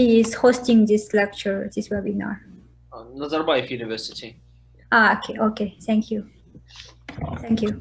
is hosting this lecture, this webinar? Nazarbayev University. Okay, okay. Thank you. Thank you.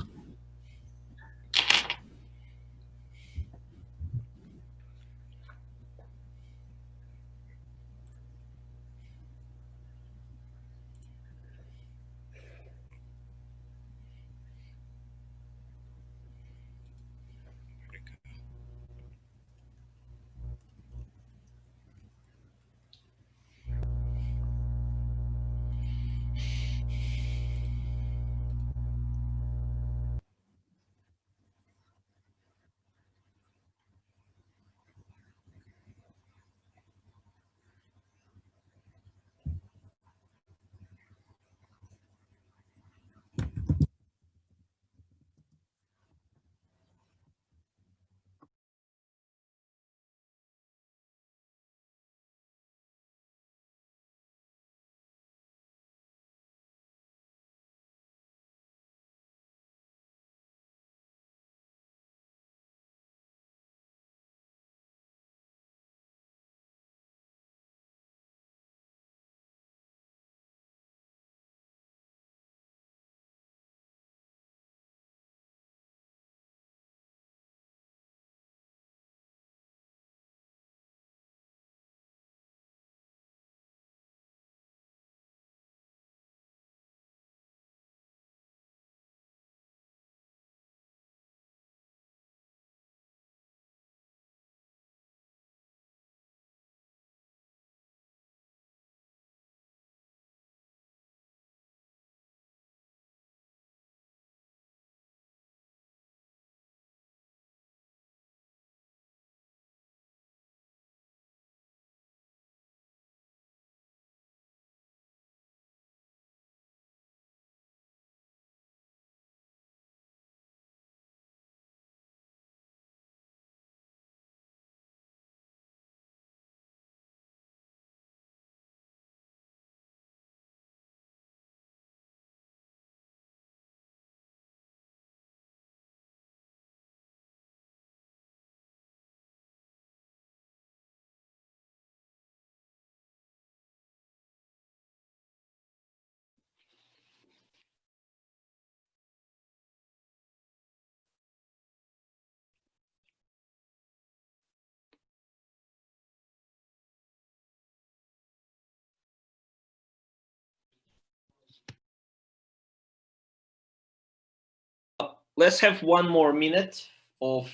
Let's have one more minute of.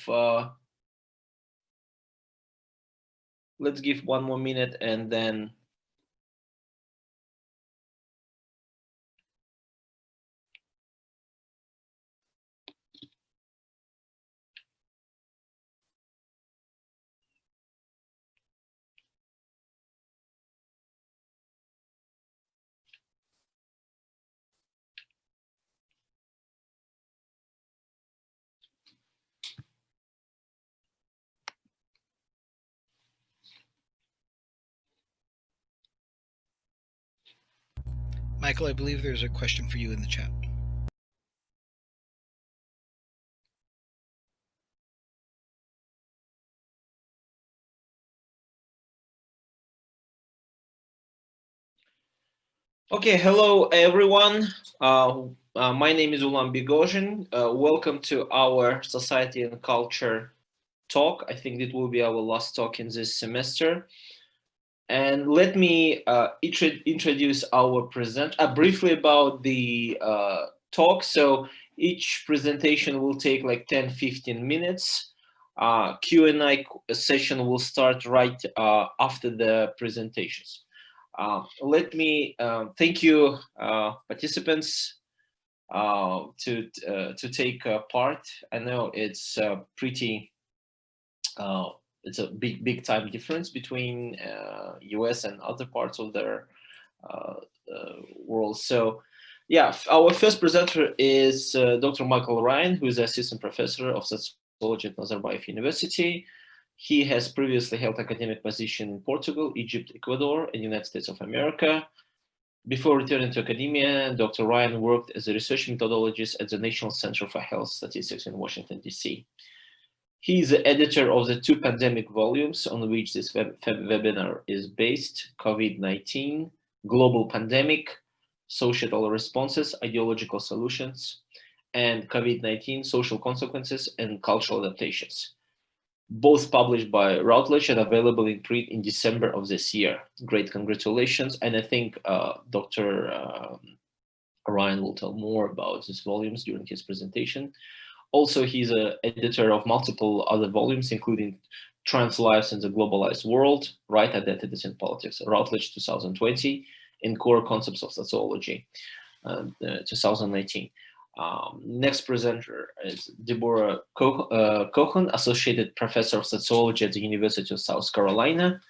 Let's give one more minute and then. Michael, I believe there's a question for you in the chat. Okay, hello everyone. My name is Ulan Bigozhin. Welcome to our Society and Culture talk. I think it will be our last talk in this semester. And let me introduce our presenter briefly about the talk. So each presentation will take like 10-15 minutes. Q&A session will start right after the presentations. Let me thank you participants to take part. I know it's pretty it's a big time difference between US and other parts of their world. So yeah, our first presenter is Dr. Michael Ryan, who is assistant professor of sociology at Nazarbayev University. He has previously held academic position in Portugal, Egypt, Ecuador, and United States of America. Before returning to academia, Dr. Ryan worked as a research methodologist at the National Center for Health Statistics in Washington, D.C. He is the editor of the 2 pandemic volumes on which this webinar is based: COVID-19, Global Pandemic, Societal Responses, Ideological Solutions, and COVID-19, Social Consequences and Cultural Adaptations. Both published by Routledge and available in print in December of this year. Great congratulations. And I think Dr. Ryan will tell more about these volumes during his presentation. Also, he's an editor of multiple other volumes, including Trans Lives in the Globalized World, Right Identities in Politics, Routledge 2020, and Core Concepts of Sociology, 2019. Next presenter is Deborah Cohen, Associated Professor of Sociology at the University of South Carolina,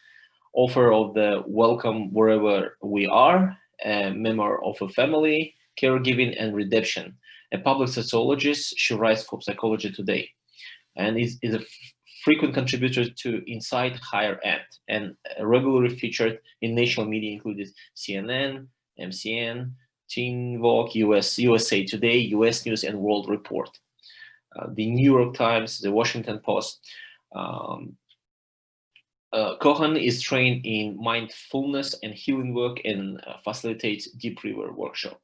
author of the Welcome Wherever We Are, a Memoir of a Family, Caregiving and Redemption. A public sociologist, she writes for Psychology Today, and is a frequent contributor to Inside Higher Ed, and regularly featured in national media including CNN, MCN, Teen Vogue, USA Today, US News and World Report, the New York Times, the Washington Post. Cohen is trained in mindfulness and healing work and facilitates Deep River workshop.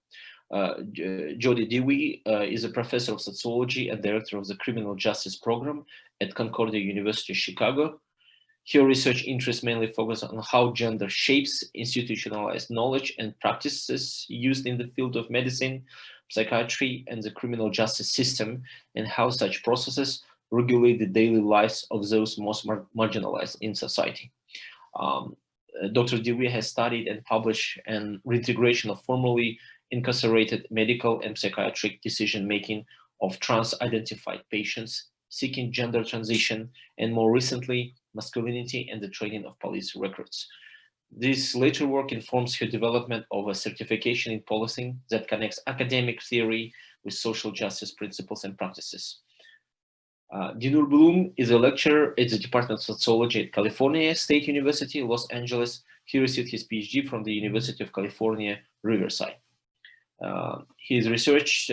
Jody Dewey is a professor of sociology and director of the Criminal Justice Program at Concordia University, Chicago. Her research interests mainly focus on how gender shapes institutionalized knowledge and practices used in the field of medicine, psychiatry, and the criminal justice system, and how such processes regulate the daily lives of those most marginalized in society. Dr. Dewey has studied and published an reintegration of formerly incarcerated medical and psychiatric decision-making of trans-identified patients seeking gender transition, and more recently, masculinity and the training of police records. This later work informs her development of a certification in policing that connects academic theory with social justice principles and practices. Dinur Bloom is a lecturer at the Department of Sociology at California State University, Los Angeles. He received his PhD from the University of California, Riverside. He researched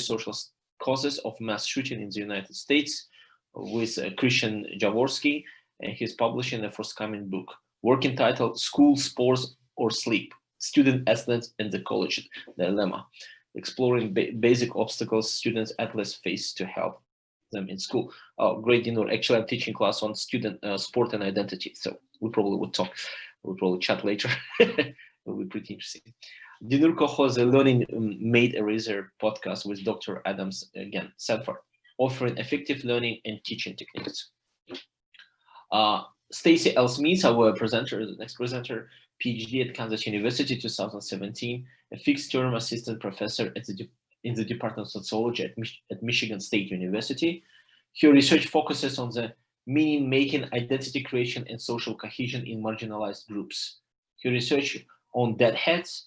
social causes of mass shooting in the United States with Christian Jaworski, and he's publishing a forthcoming book, work entitled School, Sports, or Sleep, Student Athletes and the College Dilemma, exploring basic obstacles students athletes face to help them in school. Oh, great, Dinur. Actually, I'm teaching class on student sport and identity, so we probably would talk. We'll probably chat later. It'll be pretty interesting. Dinur co-hosts a Learning Made Eraser podcast with Dr. Adams, again, Sanford, offering effective learning and teaching techniques. Stacy L. Smith, our presenter, the next presenter, PhD at Kansas University, 2017, a fixed-term assistant professor in the Department of Sociology at Michigan State University. Her research focuses on the meaning-making, identity creation, and social cohesion in marginalized groups. Her research on deadheads,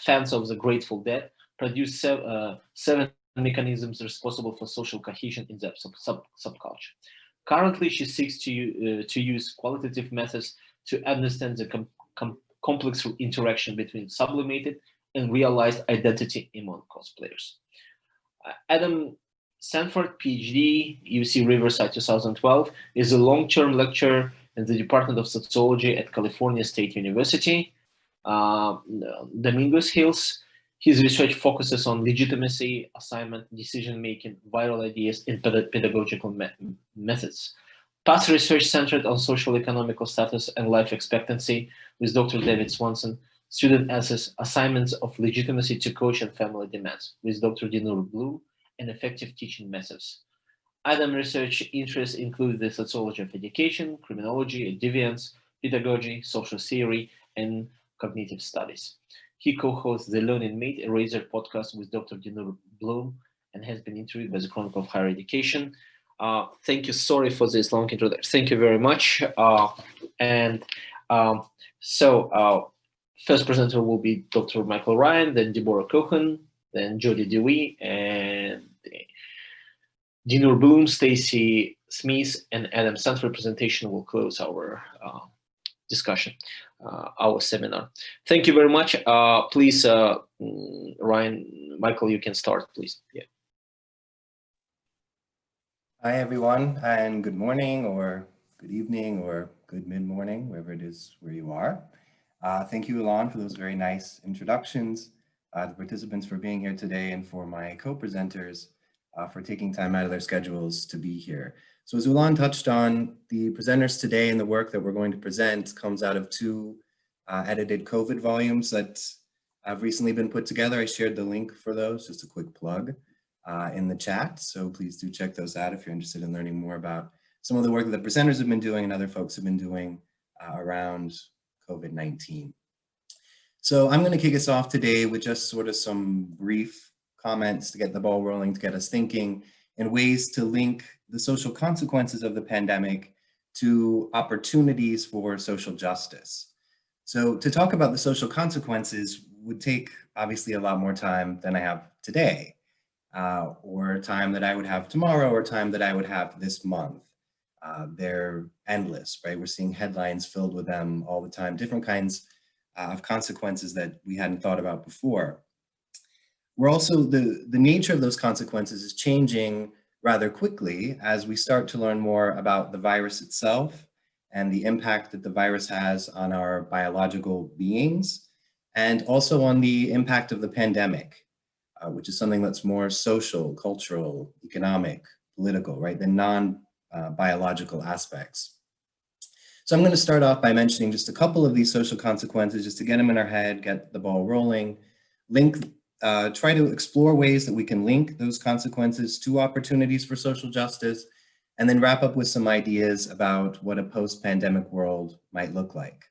fans of the Grateful Dead, produced 7 mechanisms responsible for social cohesion in the subculture. Currently, she seeks to use qualitative methods to understand the complex interaction between sublimated and realized identity among cosplayers. Adam Sanford, PhD, UC Riverside 2012, is a long-term lecturer in the Department of Sociology at California State University, Domingos Hills. His research focuses on legitimacy, assignment, decision-making, viral ideas, and pedagogical methods. Past research centered on social economical status and life expectancy with Dr. David Swanson, student essays, assignments of legitimacy to coach and family demands with Dr. Dinur Bloom, and effective teaching methods. Adam research interests include the sociology of education, criminology, deviance, pedagogy, social theory, and cognitive studies. He co-hosts the Learning Made Eraser podcast with Dr. Dinur Bloom and has been interviewed by the Chronicle of Higher Education. Thank you. Sorry for this long introduction. Thank you very much. First presenter will be Dr. Michael Ryan, then Deborah Cohen, then Jody Dewey, and Dinur Bloom, Stacy Smith, and Adam Sanford presentation will close our discussion, our seminar. Thank you very much. Please, Ryan, Michael, you can start, please. Yeah. Hi, everyone, and good morning, or good evening, or good mid-morning, wherever it is where you are. Thank you, Alon, for those very nice introductions, the participants for being here today, and for my co-presenters for taking time out of their schedules to be here. So as Ulan touched on, the presenters today and the work that we're going to present comes out of two edited COVID volumes that have recently been put together. I shared the link for those, just a quick plug in the chat. So please do check those out if you're interested in learning more about some of the work that the presenters have been doing and other folks have been doing around COVID-19. So I'm going to kick us off today with just sort of some brief comments to get the ball rolling, to get us thinking, and ways to link the social consequences of the pandemic to opportunities for social justice. So to talk about the social consequences would take obviously a lot more time than I have today. Or time that I would have tomorrow, or time that I would have this month. They're endless, right? We're seeing headlines filled with them all the time, different kinds of consequences that we hadn't thought about before. We're also, the nature of those consequences is changing rather quickly as we start to learn more about the virus itself and the impact that the virus has on our biological beings, and also on the impact of the pandemic. Which is something that's more social, cultural, economic, political, right, than non-biological aspects. So I'm going to start off by mentioning just a couple of these social consequences, just to get them in our head, get the ball rolling, try to explore ways that we can link those consequences to opportunities for social justice, and then wrap up with some ideas about what a post-pandemic world might look like.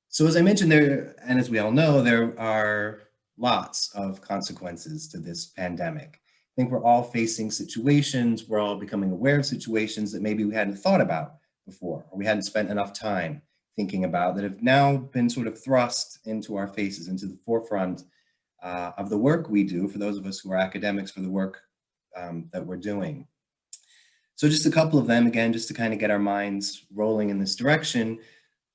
So as I mentioned there, and as we all know, there are lots of consequences to this pandemic. I think we're all facing situations, we're all becoming aware of situations that maybe we hadn't thought about before, or we hadn't spent enough time thinking about, that have now been sort of thrust into our faces, into the forefront of the work we do, for those of us who are academics, for the work that we're doing. So just a couple of them, again, just to kind of get our minds rolling in this direction.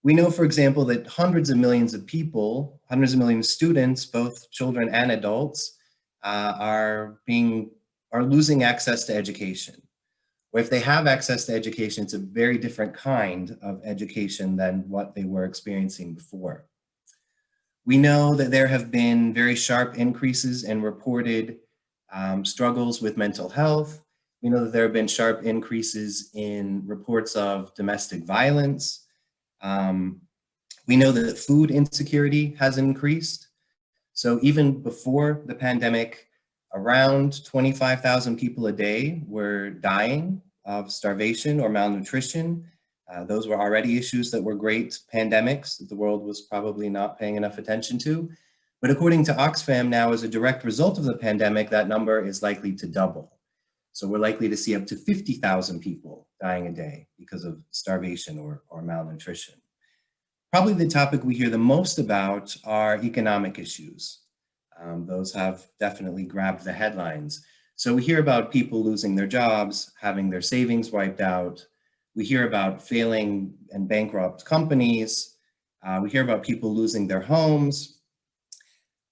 We know, for example, that hundreds of millions of people, hundreds of millions of students, both children and adults, are losing access to education. Or if they have access to education, it's a very different kind of education than what they were experiencing before. We know that there have been very sharp increases in reported struggles with mental health. We know that there have been sharp increases in reports of domestic violence. We know that food insecurity has increased. So even before the pandemic, around 25,000 people a day were dying of starvation or malnutrition. Those were already issues that were great pandemics that the world was probably not paying enough attention to. But according to Oxfam now, as a direct result of the pandemic, that number is likely to double. So we're likely to see up to 50,000 people dying a day because of starvation or malnutrition. Probably the topic we hear the most about are economic issues. Those have definitely grabbed the headlines. So we hear about people losing their jobs, having their savings wiped out. We hear about failing and bankrupt companies. We hear about people losing their homes.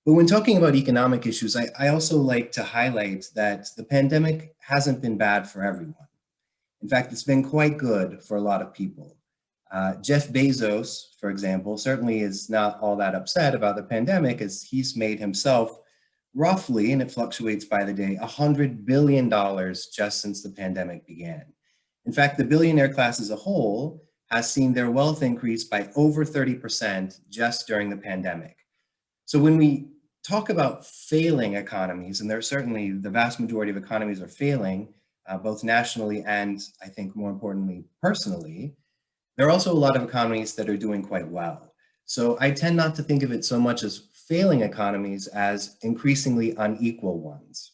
But when talking about economic issues, I also like to highlight that the pandemic hasn't been bad for everyone. In fact, it's been quite good for a lot of people. Jeff Bezos, for example, certainly is not all that upset about the pandemic, as he's made himself roughly, and it fluctuates by the day, $100 billion just since the pandemic began. In fact, the billionaire class as a whole has seen their wealth increase by over 30% just during the pandemic. So when we talk about failing economies, and there's certainly the vast majority of economies are failing, both nationally and I think more importantly, personally, there are also a lot of economies that are doing quite well. So I tend not to think of it so much as failing economies as increasingly unequal ones,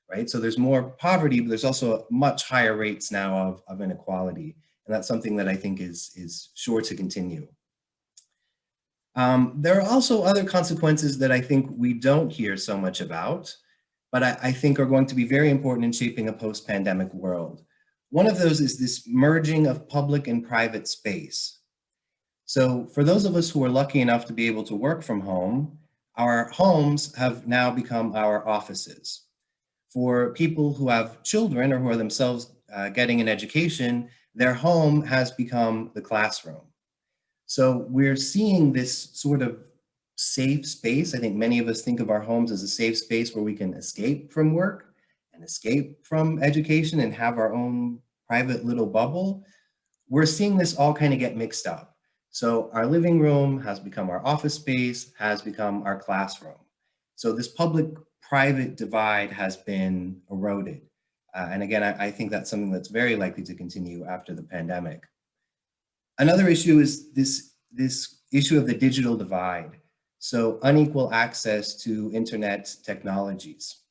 right? So there's more poverty, but there's also much higher rates now of inequality. And that's something that I think is sure to continue. There are also other consequences that I think we don't hear so much about, but I think are going to be very important in shaping a post-pandemic world. One of those is this merging of public and private space. So for those of us who are lucky enough to be able to work from home, our homes have now become our offices. For people who have children or who are themselves getting an education, their home has become the classroom. So we're seeing this sort of safe space. I think many of us think of our homes as a safe space where we can escape from work and escape from education and have our own private little bubble. We're seeing this all kind of get mixed up. So our living room has become our office space, has become our classroom. So this public-private divide has been eroded. And again, I think that's something that's very likely to continue after the pandemic. Another issue is this issue of the digital divide. So unequal access to internet technologies.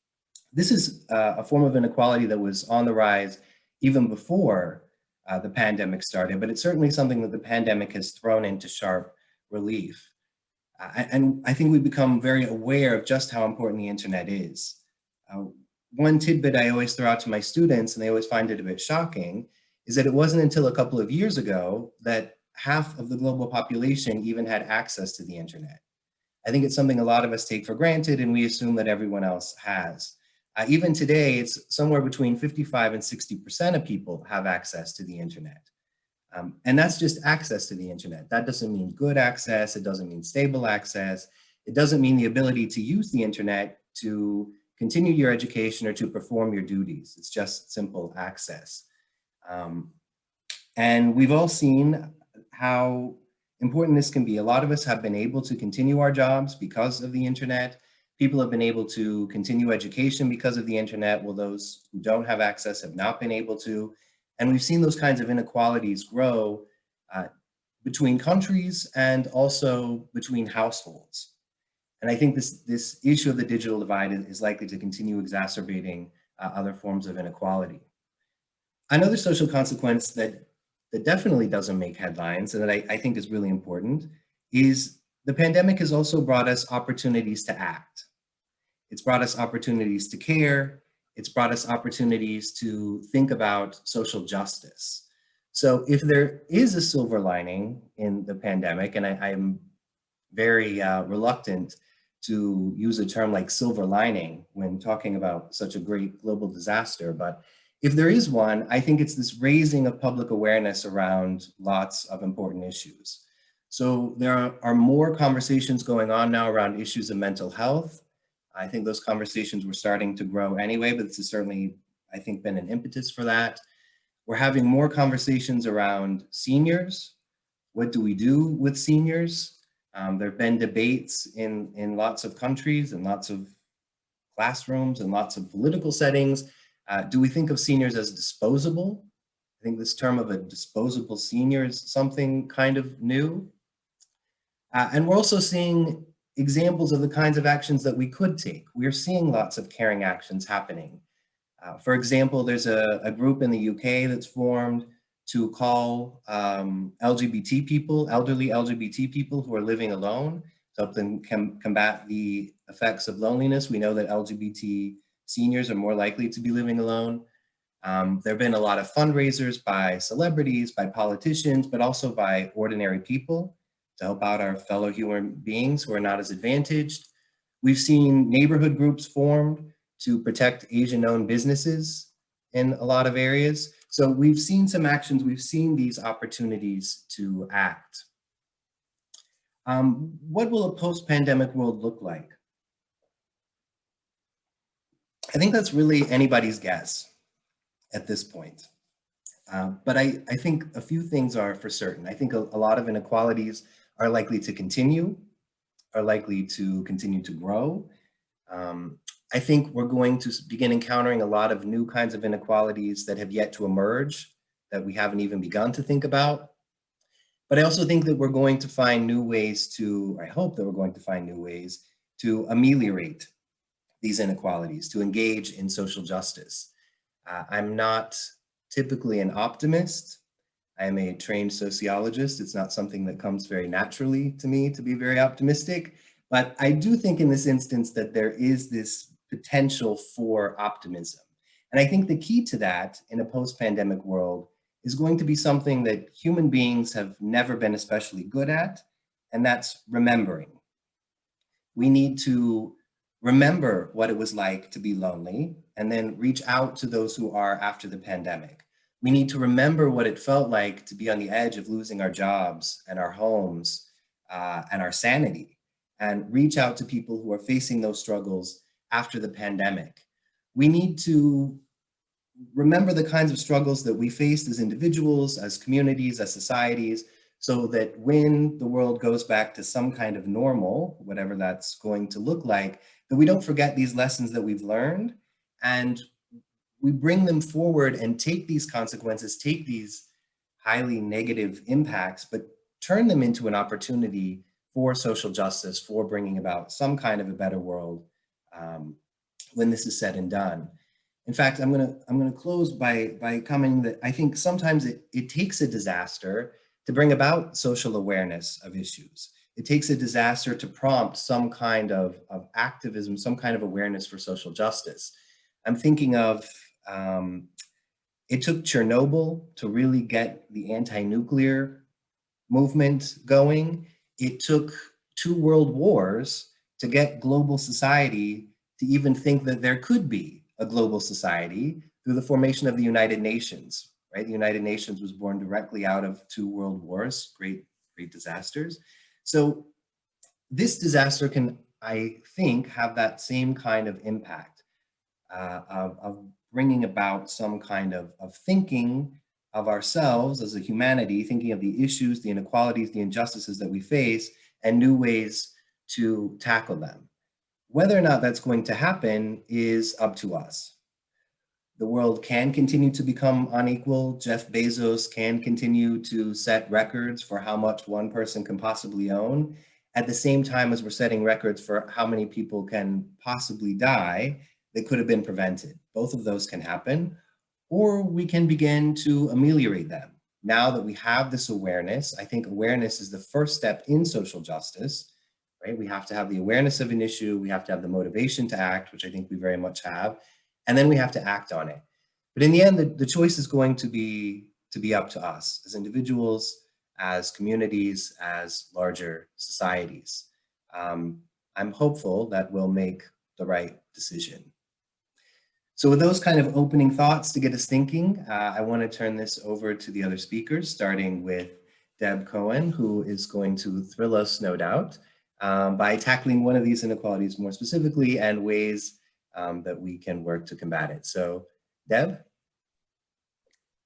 This is a form of inequality that was on the rise even before the pandemic started, but it's certainly something that the pandemic has thrown into sharp relief. And I think we've become very aware of just how important the internet is. One tidbit I always throw out to my students, and they always find it a bit shocking, is that it wasn't until a couple of years ago that half of the global population even had access to the internet. I think it's something a lot of us take for granted and we assume that everyone else has. Even today, it's somewhere between 55 and 60% of people have access to the internet. And that's just access to the internet. That doesn't mean good access. It doesn't mean stable access. It doesn't mean the ability to use the internet to continue your education or to perform your duties. It's just simple access. And we've all seen how important this can be. A lot of us have been able to continue our jobs because of the internet. People have been able to continue education because of the internet, while those who don't have access have not been able to. And we've seen those kinds of inequalities grow between countries and also between households. And I think this issue of the digital divide is likely to continue exacerbating other forms of inequality. Another social consequence that definitely doesn't make headlines and that I think is really important is the pandemic has also brought us opportunities to act. It's brought us opportunities to care. It's brought us opportunities to think about social justice. So if there is a silver lining in the pandemic, and I am very reluctant to use a term like silver lining when talking about such a great global disaster, but if there is one, I think it's this raising of public awareness around lots of important issues. So there are more conversations going on now around issues of mental health. I think those conversations were starting to grow anyway, but this has certainly, I think, been an impetus for that. We're having more conversations around seniors. What do we do with seniors? There have been debates in lots of countries and lots of classrooms and lots of political settings. Do we think of seniors as disposable? I think this term of a disposable senior is something kind of new. And we're also seeing examples of the kinds of actions that we could take. We're seeing lots of caring actions happening. For example, there's a group in the UK that's formed to call LGBT people, elderly LGBT people who are living alone, to help them combat the effects of loneliness. We know that LGBT seniors are more likely to be living alone. There have been a lot of fundraisers by celebrities, by politicians, but also by ordinary people to help out our fellow human beings who are not as advantaged. We've seen neighborhood groups formed to protect Asian-owned businesses in a lot of areas. So we've seen some actions, we've seen these opportunities to act. What will a post-pandemic world look like? I think that's really anybody's guess at this point. But I think a few things are for certain. I think a lot of inequalities are likely to continue, are likely to continue to grow. I think we're going to begin encountering a lot of new kinds of inequalities that have yet to emerge, that we haven't even begun to think about. But I also think that we're going to find new ways to, I hope that we're going to find new ways to ameliorate these inequalities, to engage in social justice. I'm not typically an optimist. I am a trained sociologist. It's not something that comes very naturally to me to be very optimistic, but I do think in this instance that there is this potential for optimism. And I think the key to that in a post-pandemic world is going to be something that human beings have never been especially good at, and that's remembering. We need to remember what it was like to be lonely, and then reach out to those who are after the pandemic. We need to remember what it felt like to be on the edge of losing our jobs and our homes and our sanity, and reach out to people who are facing those struggles after the pandemic. We need to remember the kinds of struggles that we faced as individuals, as communities, as societies, so that when the world goes back to some kind of normal, whatever that's going to look like, that we don't forget these lessons that we've learned, and we bring them forward and take these consequences, take these highly negative impacts, but turn them into an opportunity for social justice, for bringing about some kind of a better world when this is said and done. In fact, I'm gonna close by commenting that I think sometimes it takes a disaster to bring about social awareness of issues. It takes a disaster to prompt some kind of activism, some kind of awareness for social justice. I'm thinking of, it took Chernobyl to really get the anti-nuclear movement going. It took 2 world wars to get global society to even think that there could be a global society through the formation of the United Nations, right? The United Nations was born directly out of 2 world wars, great disasters. So this disaster can, I think, have that same kind of impact of bringing about some kind of thinking of ourselves as a humanity, thinking of the issues, the inequalities, the injustices that we face, and new ways to tackle them. Whether or not that's going to happen is up to us. The world can continue to become unequal. Jeff Bezos can continue to set records for how much one person can possibly own, at the same time as we're setting records for how many people can possibly die that could have been prevented. Both of those can happen, or we can begin to ameliorate them. Now that we have this awareness, I think awareness is the first step in social justice, right? We have to have the awareness of an issue, we have to have the motivation to act, which I think we very much have, and then we have to act on it. But in the end, the choice is going to be up to us as individuals, as communities, as larger societies. I'm hopeful that we'll make the right decision. So with those kind of opening thoughts to get us thinking, I want to turn this over to the other speakers, starting with Deb Cohen, who is going to thrill us, no doubt, by tackling one of these inequalities more specifically and ways that we can work to combat it. So Deb?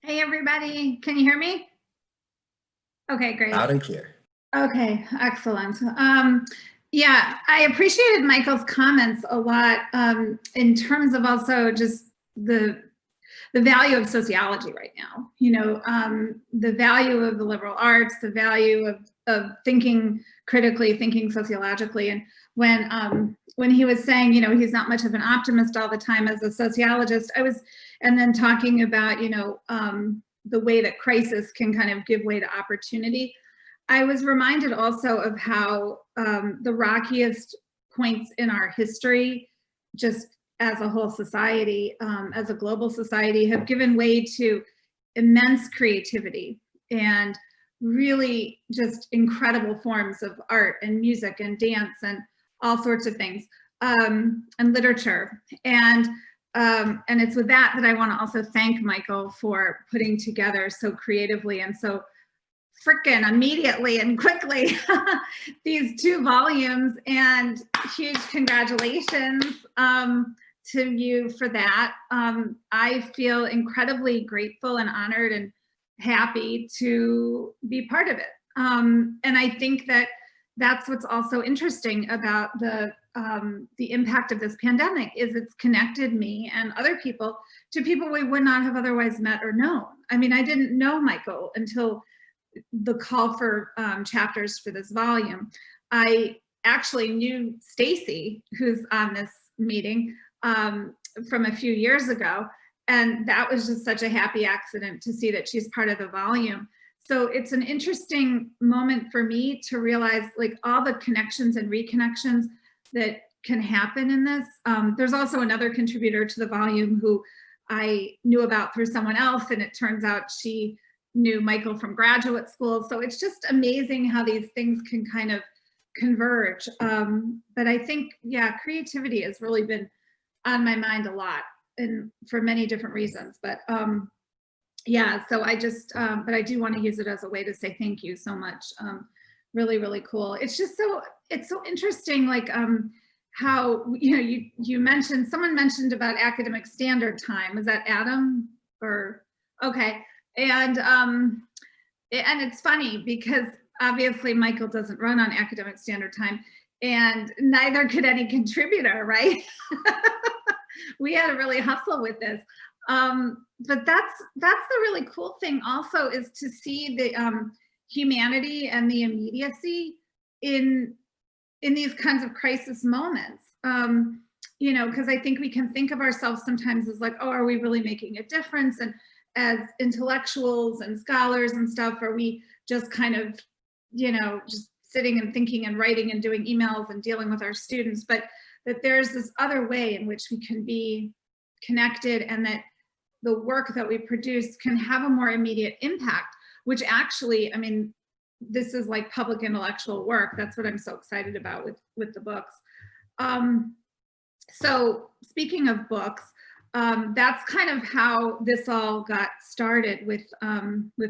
Hey, everybody. Can you hear me? Okay, great. Loud and clear. Okay, excellent. Yeah, I appreciated Michael's comments a lot in terms of also just the value of sociology right now. You know, the value of the liberal arts, the value of thinking critically, thinking sociologically. And when he was saying, you know, he's not much of an optimist all the time as a sociologist, and then talking about, you know, the way that crisis can kind of give way to opportunity. I was reminded also of how the rockiest points in our history, just as a whole society, as a global society, have given way to immense creativity and really just incredible forms of art and music and dance and all sorts of things, and literature. And it's with that I want to also thank Michael for putting together so creatively and so frickin' immediately and quickly these 2 volumes, and huge congratulations to you for that. I feel incredibly grateful and honored and happy to be part of it. And I think that that's what's also interesting about the impact of this pandemic is it's connected me and other people to people we would not have otherwise met or known. I mean, I didn't know Michael until the call for chapters for this volume. I actually knew Stacy, who's on this meeting, from a few years ago. And that was just such a happy accident to see that she's part of the volume. So it's an interesting moment for me to realize like all the connections and reconnections that can happen in this. There's also another contributor to the volume who I knew about through someone else, and it turns out she knew Michael from graduate school. So it's just amazing how these things can kind of converge. But I think, yeah, creativity has really been on my mind a lot, and for many different reasons. But yeah, so I just, but I do want to use it as a way to say thank you so much. Really, really cool. It's just it's so interesting, like how, you mentioned, someone mentioned about academic standard time. Was that Adam? Or, okay. And it's funny because obviously Michael doesn't run on academic standard time, and neither could any contributor, right? We had to really hustle with this. But that's the really cool thing also, is to see the humanity and the immediacy in these kinds of crisis moments. Because I think we can think of ourselves sometimes as like, oh, are we really making a difference? And as intellectuals and scholars and stuff, are we just kind of, just sitting and thinking and writing and doing emails and dealing with our students? But that there's this other way in which we can be connected, and that the work that we produce can have a more immediate impact, which actually, I mean, this is like public intellectual work. That's what I'm so excited about with the books. So speaking of books, that's kind of how this all got started with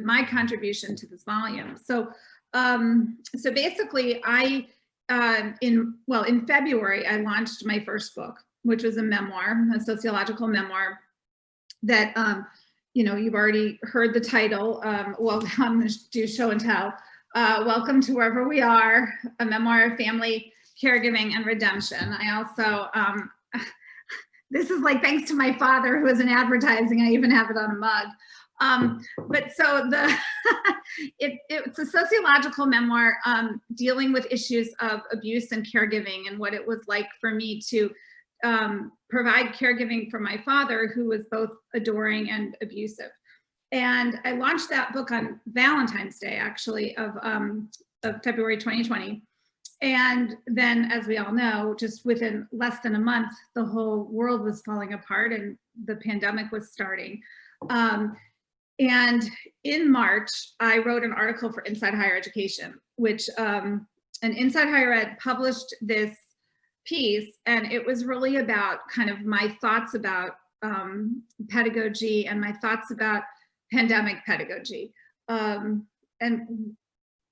my contribution to this volume. So basically, in February, I launched my first book, which was a memoir, a sociological memoir that, you've already heard the title. Well, I'm going to do show and tell. Welcome to Wherever We Are, a memoir of family, caregiving, and redemption. I also, this is like thanks to my father, who is in advertising. I even have it on a mug. But so it's a sociological memoir dealing with issues of abuse and caregiving, and what it was like for me to provide caregiving for my father, who was both adoring and abusive. And I launched that book on Valentine's Day, actually, of February 2020. And then, as we all know, just within less than a month, the whole world was falling apart and the pandemic was starting. And in March, I wrote an article for Inside Higher Education, which and Inside Higher Ed published this piece, and it was really about kind of my thoughts about pedagogy and my thoughts about pandemic pedagogy, and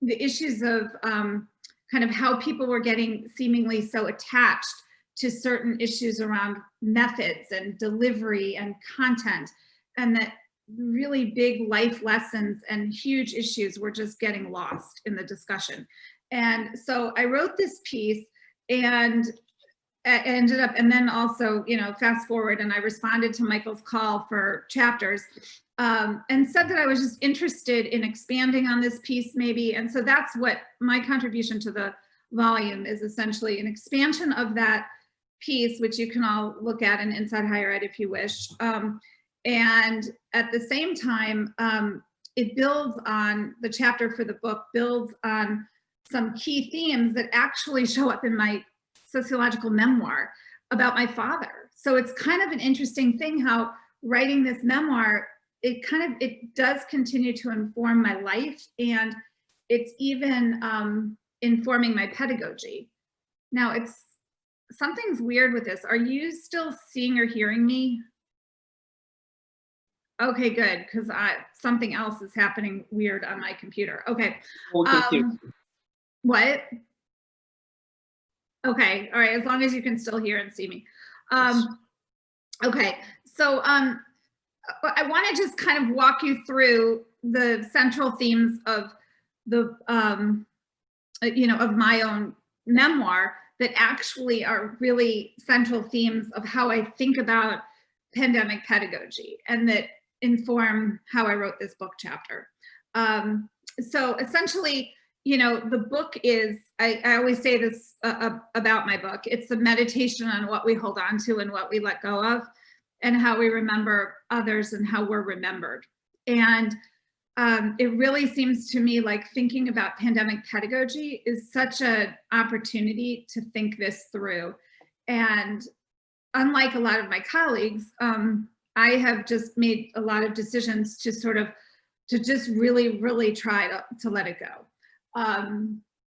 the issues of kind of how people were getting seemingly so attached to certain issues around methods and delivery and content, and that really big life lessons and huge issues were just getting lost in the discussion. And so I wrote this piece, and ended up, and then also, fast forward, and I responded to Michael's call for chapters, and said that I was just interested in expanding on this piece maybe. And so that's what my contribution to the volume is, essentially an expansion of that piece, which you can all look at in Inside Higher Ed if you wish. And at the same time, it builds on, the chapter for the book builds on some key themes that actually show up in my sociological memoir about my father. So it's kind of an interesting thing how writing this memoir, it does continue to inform my life, and it's even informing my pedagogy. Now, something's weird with this. Are you still seeing or hearing me? Okay, good, because something else is happening weird on my computer. Okay. What? Okay, all right, as long as you can still hear and see me. Okay, so I want to just kind of walk you through the central themes of the, of my own memoir that actually are really central themes of how I think about pandemic pedagogy, and that inform how I wrote this book chapter. So essentially, the book is, I always say this about my book, it's a meditation on what we hold on to and what we let go of, and how we remember others and how we're remembered. And it really seems to me like thinking about pandemic pedagogy is such an opportunity to think this through. And unlike a lot of my colleagues, I have just made a lot of decisions to just really, really try to let it go.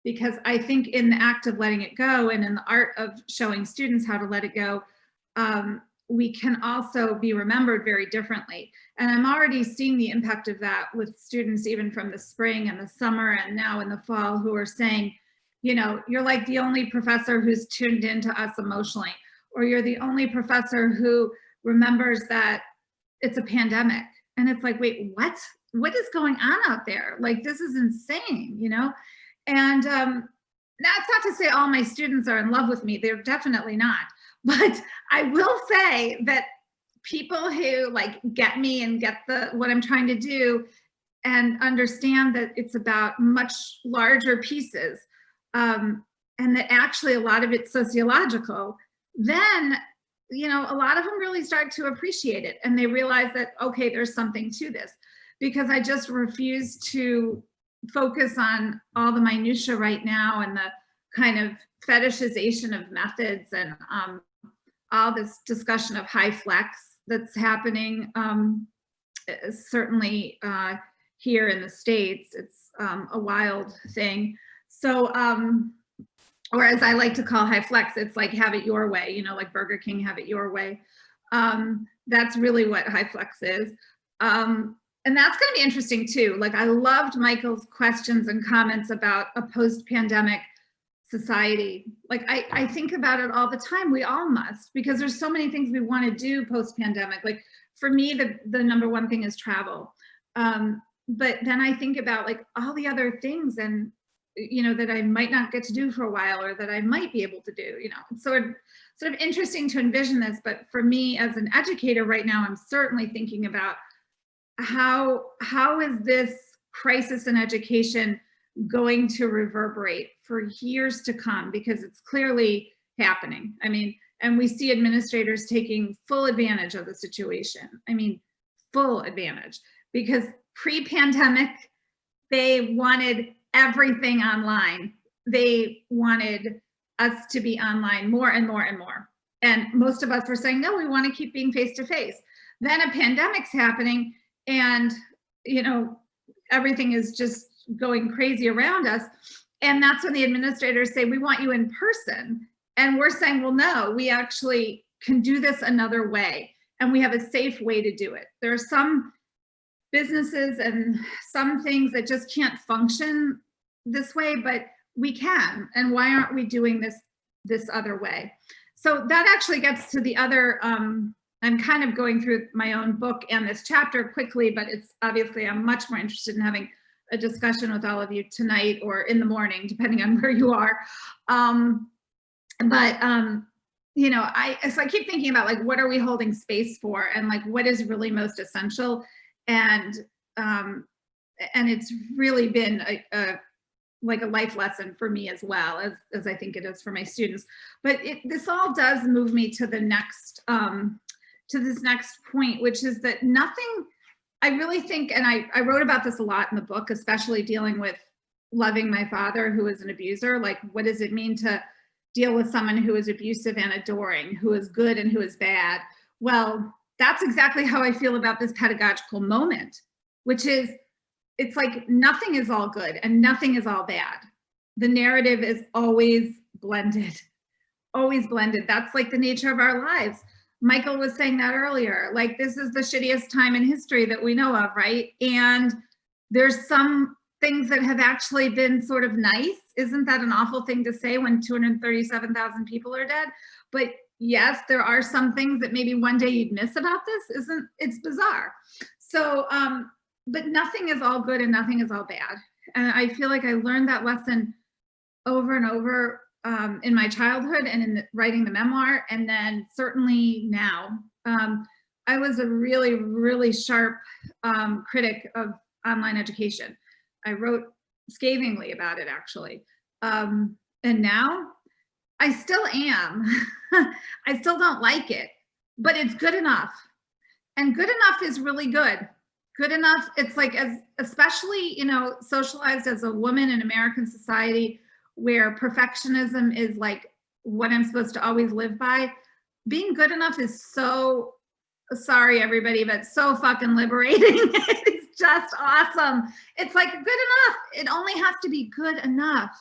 because I think in the act of letting it go and in the art of showing students how to let it go, we can also be remembered very differently. And I'm already seeing the impact of that with students even from the spring and the summer and now in the fall who are saying, you know, you're like the only professor who's tuned into us emotionally, or you're the only professor who remembers that it's a pandemic. And it's like, wait, what? What is going on out there? Like, this is insane, you know? And that's not to say all my students are in love with me. They're definitely not. But I will say that people who like get me and get what I'm trying to do and understand that it's about much larger pieces, and that actually a lot of it's sociological, then, you know, a lot of them really start to appreciate it and they realize that, okay, there's something to this, because I just refuse to focus on all the minutia right now and the kind of fetishization of methods and all this discussion of high flex that's happening, certainly here in the States. It's a wild thing. So, or as I like to call high flex, it's like have it your way, you know, like Burger King, have it your way. That's really what high flex is. And that's going to be interesting too. Like I loved Michael's questions and comments about a post-pandemic society. Like I think about it all the time. We all must, because there's so many things we want to do post-pandemic. Like for me, the number one thing is travel. But then I think about like all the other things and, you know, that I might not get to do for a while or that I might be able to do, you know. It's sort of interesting to envision this, but for me as an educator right now, I'm certainly thinking about how is this crisis in education going to reverberate for years to come, because it's clearly happening. I mean, and we see administrators taking full advantage of the situation. I mean, full advantage, because pre-pandemic, they wanted everything online. They wanted us to be online more and more and more. And most of us were saying, no, we want to keep being face-to-face. Then a pandemic's happening and, you know, everything is just going crazy around us. And that's when the administrators say, we want you in person. And we're saying, well, no, we actually can do this another way. And we have a safe way to do it. There are some businesses and some things that just can't function this way, but we can. And why aren't we doing this other way? So that actually gets to the other, I'm kind of going through my own book and this chapter quickly, but it's obviously I'm much more interested in having a discussion with all of you tonight or in the morning, depending on where you are. You know, so I keep thinking about like, what are we holding space for? And like, what is really most essential? And it's really been like a life lesson for me as well as I think it is for my students. But this all does move me to the next, to this next point, which is that nothing, I really think, and I wrote about this a lot in the book, especially dealing with loving my father, who is an abuser. Like, what does it mean to deal with someone who is abusive and adoring, who is good and who is bad? Well, that's exactly how I feel about this pedagogical moment, which is, it's like nothing is all good and nothing is all bad. The narrative is always blended, always blended. That's like the nature of our lives. Michael was saying that earlier, like this is the shittiest time in history that we know of, right? And there's some things that have actually been sort of nice. Isn't that an awful thing to say when 237,000 people are dead? But yes, there are some things that maybe one day you'd miss about this. It's bizarre. So, but nothing is all good and nothing is all bad. And I feel like I learned that lesson over and over in my childhood and in writing the memoir, and then certainly now. I was a really, really sharp critic of online education. I wrote scathingly about it, actually. And now I still am. I still don't like it, but it's good enough. And good enough is really good. Good enough, it's like, especially, you know, socialized as a woman in American society, where perfectionism is like what I'm supposed to always live by. Being good enough is so, sorry everybody, but so fucking liberating. It's just awesome. It's like good enough. It only has to be good enough.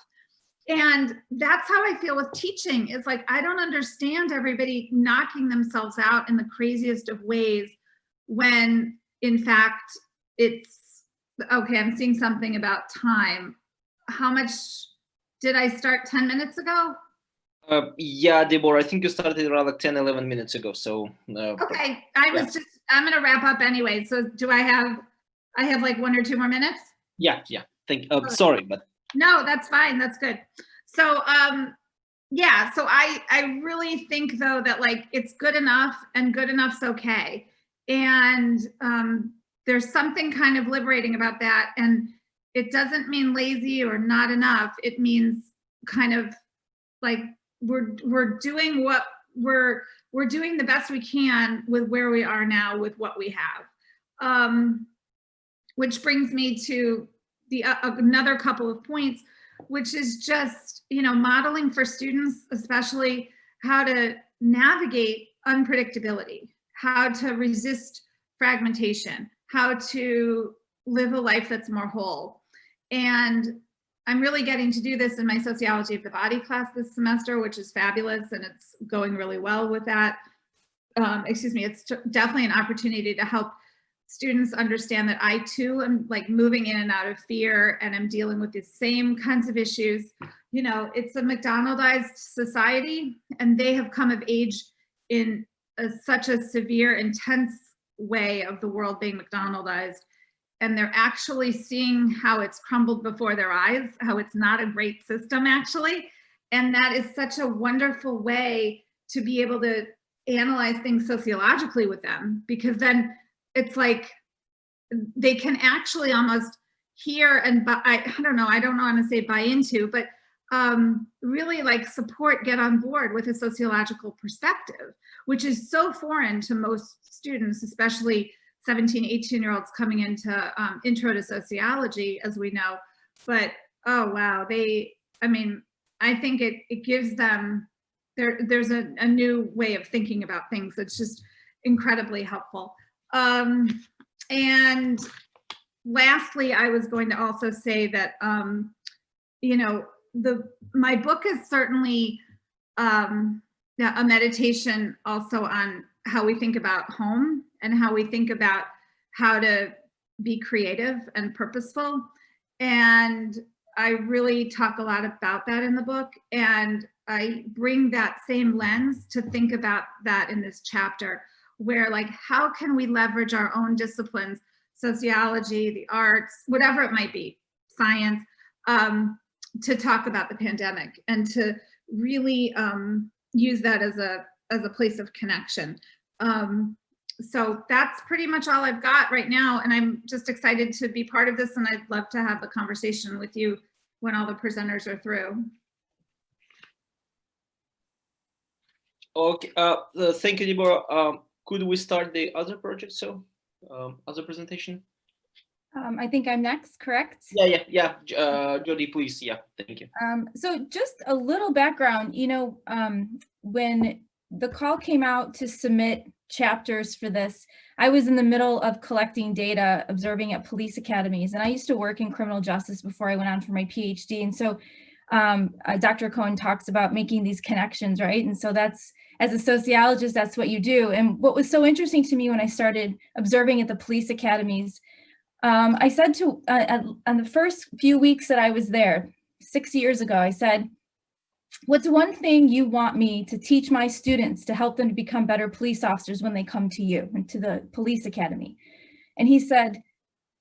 And that's how I feel with teaching. It's like, I don't understand everybody knocking themselves out in the craziest of ways when in fact it's, okay, I'm seeing something about time. How much did I start 10 minutes ago? Yeah, Deborah, I think you started around like 10, 11 minutes ago. So Okay, I'm gonna wrap up anyway. So do I have like 1 or 2 more minutes? yeah. Sorry, but No, that's fine. That's good. So, yeah, so I really think though that like it's good enough and good enough's okay. And there's something kind of liberating about that. And it doesn't mean lazy or not enough. It means kind of like we're doing what we're doing the best we can with where we are now with what we have. Which brings me to the another couple of points, which is just, you know, modeling for students, especially how to navigate unpredictability, how to resist fragmentation, how to live a life that's more whole. And I'm really getting to do this in my sociology of the body class this semester, which is fabulous, and it's going really well with that. It's definitely an opportunity to help students understand that I too am like moving in and out of fear, and I'm dealing with the same kinds of issues. You know, it's a McDonaldized society, and they have come of age in such a severe, intense way of the world being McDonaldized. And they're actually seeing how it's crumbled before their eyes, how it's not a great system actually. And that is such a wonderful way to be able to analyze things sociologically with them, because then it's like they can actually almost hear and I don't know, I don't want to say buy into, but really like support, get on board with a sociological perspective, which is so foreign to most students, especially 17, 18-year-olds coming into intro to sociology, as we know. But oh wow, I think it gives them, there's a new way of thinking about things that's just incredibly helpful. And lastly, I was going to also say that, you know, my book is certainly a meditation also on how we think about home and how we think about how to be creative and purposeful. And I really talk a lot about that in the book. And I bring that same lens to think about that in this chapter, where like, how can we leverage our own disciplines, sociology, the arts, whatever it might be, science, to talk about the pandemic and to really use that as a place of connection. So that's pretty much all I've got right now. And I'm just excited to be part of this. And I'd love to have a conversation with you when all the presenters are through. okay. Thank you, Deborah. Could we start the other project? So, other presentation? I think I'm next, correct? Yeah. Jody, please. Yeah, thank you. So just a little background, you know, when the call came out to submit chapters for this, I was in the middle of collecting data, observing at police academies, and I used to work in criminal justice before I went on for my PhD. And so Dr. Cohen talks about making these connections, right? And so that's, as a sociologist, that's what you do. And what was so interesting to me when I started observing at the police academies, I said to, on the first few weeks that I was there, 6 years ago, I said, what's one thing you want me to teach my students to help them to become better police officers when they come to you and to the police academy? And he said,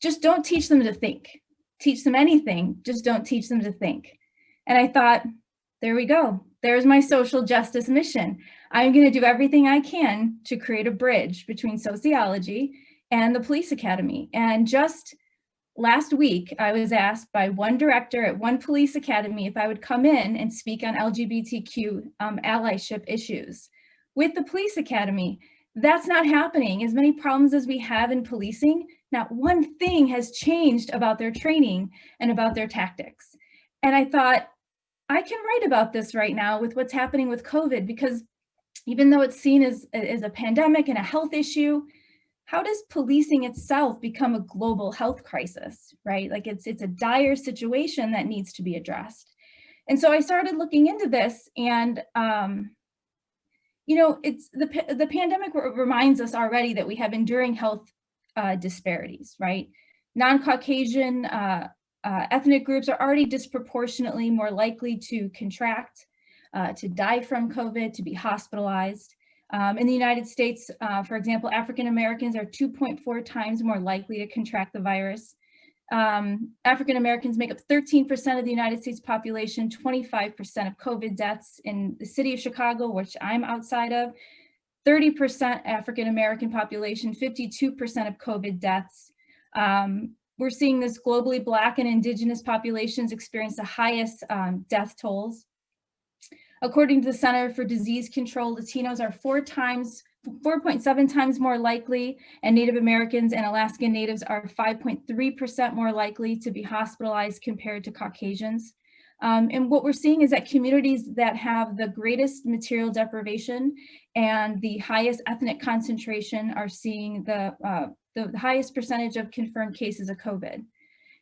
just don't teach them to think. Teach them anything, just don't teach them to think. And I thought, there we go. There's my social justice mission. I'm going to do everything I can to create a bridge between sociology and the police academy. And just last week, I was asked by one director at one police academy if I would come in and speak on LGBTQ allyship issues with the police academy. That's not happening. As many problems as we have in policing, not one thing has changed about their training and about their tactics. And I thought, I can write about this right now with what's happening with COVID, because even though it's seen as a pandemic and a health issue, how does policing itself become a global health crisis, right? Like it's a dire situation that needs to be addressed. And so I started looking into this, and it's the pandemic reminds us already that we have enduring health disparities, right? Non-Caucasian ethnic groups are already disproportionately more likely to contract, to die from COVID, to be hospitalized. In the United States, for example, African Americans are 2.4 times more likely to contract the virus. African Americans make up 13% of the United States population, 25% of COVID deaths in the city of Chicago, which I'm outside of, 30% African American population, 52% of COVID deaths. We're seeing this globally. Black and Indigenous populations experience the highest death tolls. According to the Center for Disease Control, Latinos are 4.7 times more likely, and Native Americans and Alaskan Natives are 5.3% more likely to be hospitalized compared to Caucasians. And what we're seeing is that communities that have the greatest material deprivation and the highest ethnic concentration are seeing the highest percentage of confirmed cases of COVID.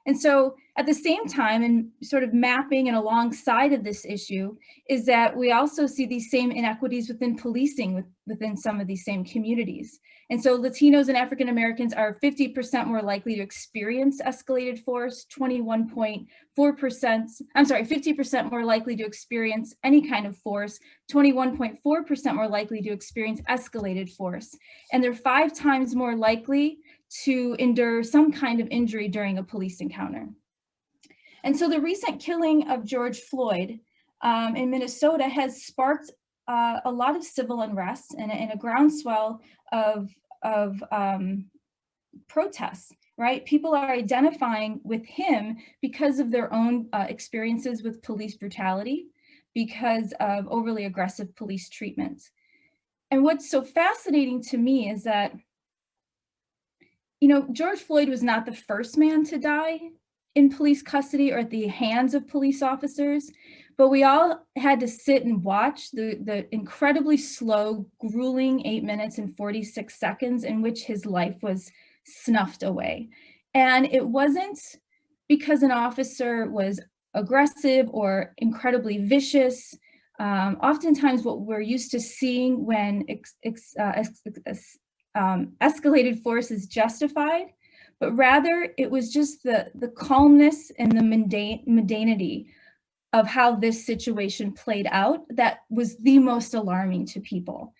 And so at the same time, and sort of mapping and alongside of this issue, is that we also see these same inequities within policing within some of these same communities. And so Latinos and African Americans are 50% more likely to experience escalated force, 50% more likely to experience any kind of force, 21.4% more likely to experience escalated force. And they're 5 times more likely to endure some kind of injury during a police encounter. And so the recent killing of George Floyd in Minnesota has sparked a lot of civil unrest and a groundswell of protests, right? People are identifying with him because of their own experiences with police brutality, because of overly aggressive police treatment. And what's so fascinating to me is that George Floyd was not the first man to die in police custody or at the hands of police officers, but we all had to sit and watch the incredibly slow, grueling 8 minutes and 46 seconds in which his life was snuffed away. And it wasn't because an officer was aggressive or incredibly vicious. Oftentimes what we're used to seeing when escalated force is justified, but rather it was just the calmness and the mundanity of how this situation played out that was the most alarming to people.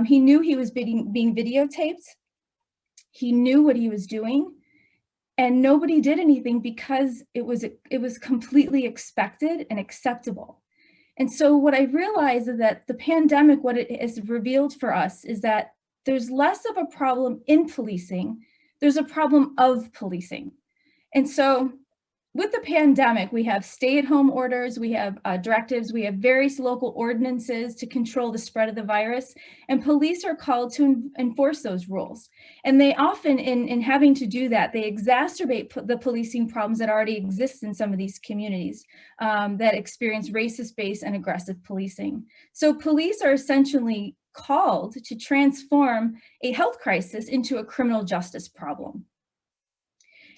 He knew he was being videotaped. He knew what he was doing, and nobody did anything because it was completely expected and acceptable. And so what I realized is that the pandemic, what it has revealed for us is that there's less of a problem in policing, there's a problem of policing. And so with the pandemic, we have stay-at-home orders, we have directives, we have various local ordinances to control the spread of the virus, and police are called to enforce those rules. And they often, in having to do that, they exacerbate the policing problems that already exist in some of these communities that experience racist-based and aggressive policing. So police are essentially called to transform a health crisis into a criminal justice problem.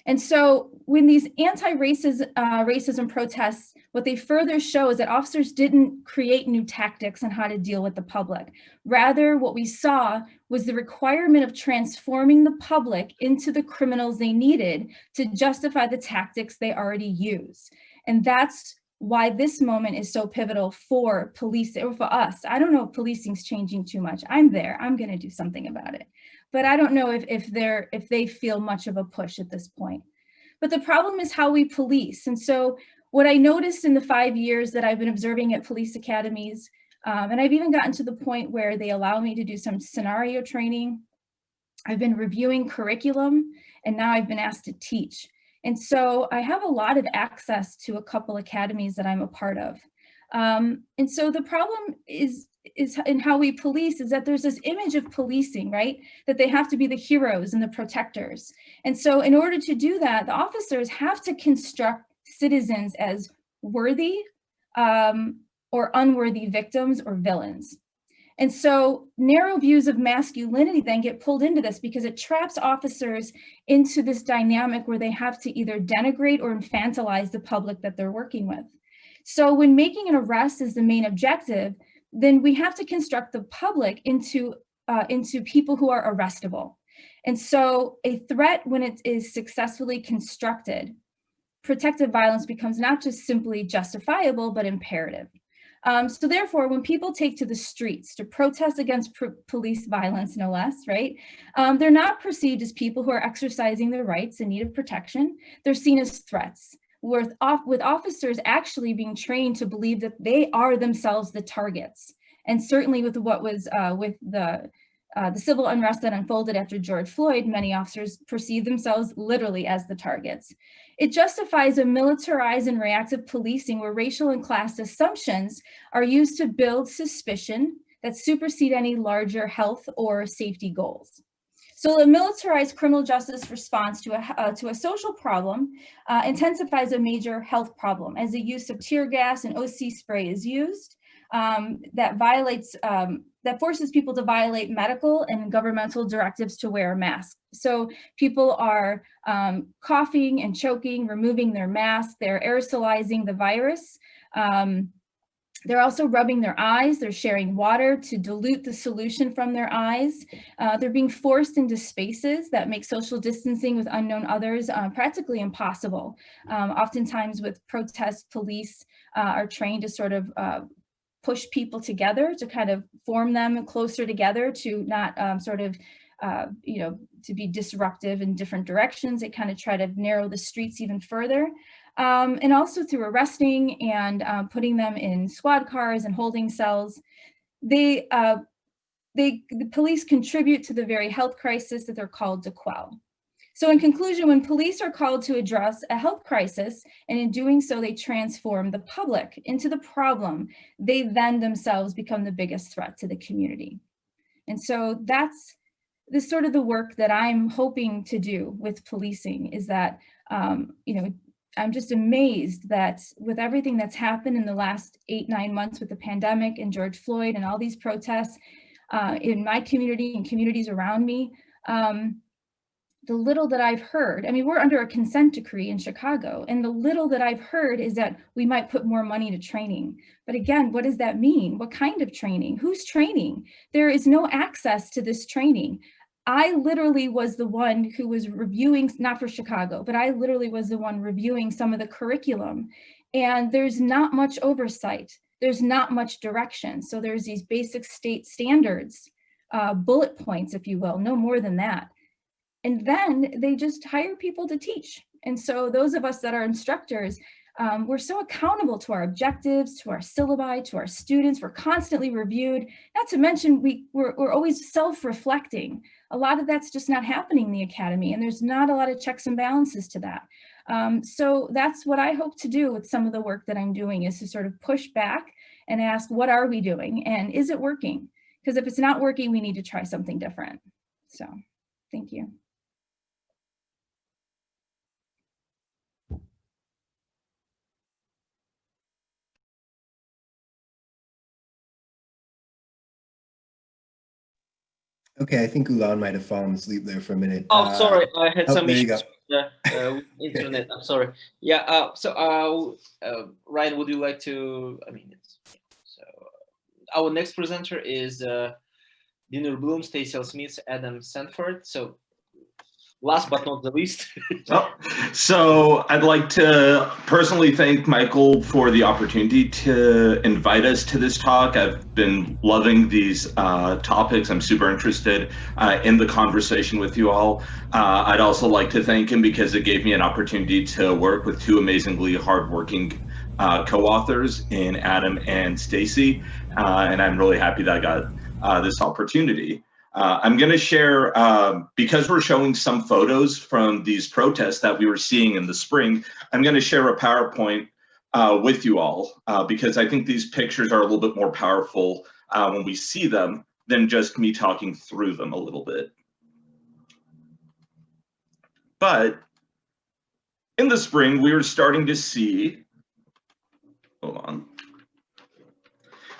And so when these anti-racism protests, what they further show is that officers didn't create new tactics on how to deal with the public. Rather, what we saw was the requirement of transforming the public into the criminals they needed to justify the tactics they already use. And that's why this moment is so pivotal for police, or for us. I don't know if policing's changing too much. I'm there, I'm gonna do something about it. But I don't know if they feel much of a push at this point. But the problem is how we police. And so what I noticed in the 5 years that I've been observing at police academies, and I've even gotten to the point where they allow me to do some scenario training. I've been reviewing curriculum, and now I've been asked to teach. And so I have a lot of access to a couple academies that I'm a part of. And so the problem is in how we police is that there's this image of policing, right? That they have to be the heroes and the protectors. And so in order to do that, the officers have to construct citizens as worthy or unworthy victims or villains. And so narrow views of masculinity then get pulled into this because it traps officers into this dynamic where they have to either denigrate or infantilize the public that they're working with. So when making an arrest is the main objective, then we have to construct the public into people who are arrestable. And so a threat, when it is successfully constructed, protective violence becomes not just simply justifiable, but imperative. So therefore, when people take to the streets to protest against police violence, no less, right? They're not perceived as people who are exercising their rights in need of protection. They're seen as threats, with officers actually being trained to believe that they are themselves the targets. And certainly with what was with the civil unrest that unfolded after George Floyd, many officers perceive themselves literally as the targets. It justifies a militarized and reactive policing where racial and class assumptions are used to build suspicion that supersede any larger health or safety goals. So a militarized criminal justice response to a social problem intensifies a major health problem as the use of tear gas and OC spray is used that forces people to violate medical and governmental directives to wear a mask. So people are coughing and choking, removing their mask, they're aerosolizing the virus. They're also rubbing their eyes, they're sharing water to dilute the solution from their eyes. They're being forced into spaces that make social distancing with unknown others practically impossible. Oftentimes with protests, police are trained to sort of push people together, to kind of form them closer together, to not to be disruptive in different directions. They kind of try to narrow the streets even further. And also through arresting and putting them in squad cars and holding cells. The police contribute to the very health crisis that they're called to quell. So in conclusion, when police are called to address a health crisis, and in doing so, they transform the public into the problem, they then themselves become the biggest threat to the community. And so that's sort of the work that I'm hoping to do with policing, is that, I'm just amazed that with everything that's happened in the last 8-9 months with the pandemic and George Floyd and all these protests in my community and communities around me, the little that I've heard, I mean, we're under a consent decree in Chicago, and the little that I've heard is that we might put more money to training. But again, what does that mean? What kind of training? Who's training? There is no access to this training. I literally was the one who was reviewing, not for Chicago, but I literally was the one reviewing some of the curriculum, and there's not much oversight. There's not much direction. So there's these basic state standards, bullet points, if you will, no more than that. And then they just hire people to teach. And so those of us that are instructors, we're so accountable to our objectives, to our syllabi, to our students. We're constantly reviewed. Not to mention we're always self-reflecting. A lot of that's just not happening in the academy, and there's not a lot of checks and balances to that. So that's what I hope to do with some of the work that I'm doing, is to sort of push back and ask, what are we doing? And is it working? Because if it's not working, we need to try something different. So thank you. Okay, I think Ulan might have fallen asleep there for a minute. Oh, sorry, I had some there you issues with internet. I'm sorry. Yeah. Ryan, would you like to? So our next presenter is Dinner Bloom, Stacey Smith, Adam Sanford. So last but not the least. So I'd like to personally thank Michael for the opportunity to invite us to this talk. I've been loving these topics. I'm super interested in the conversation with you all. I'd also like to thank him because it gave me an opportunity to work with two amazingly hardworking co-authors in Adam and Stacey, and I'm really happy that I got this opportunity. I'm going to share, because we're showing some photos from these protests that we were seeing in the spring, I'm going to share a PowerPoint with you all, because I think these pictures are a little bit more powerful when we see them than just me talking through them a little bit. But in the spring, we were starting to see,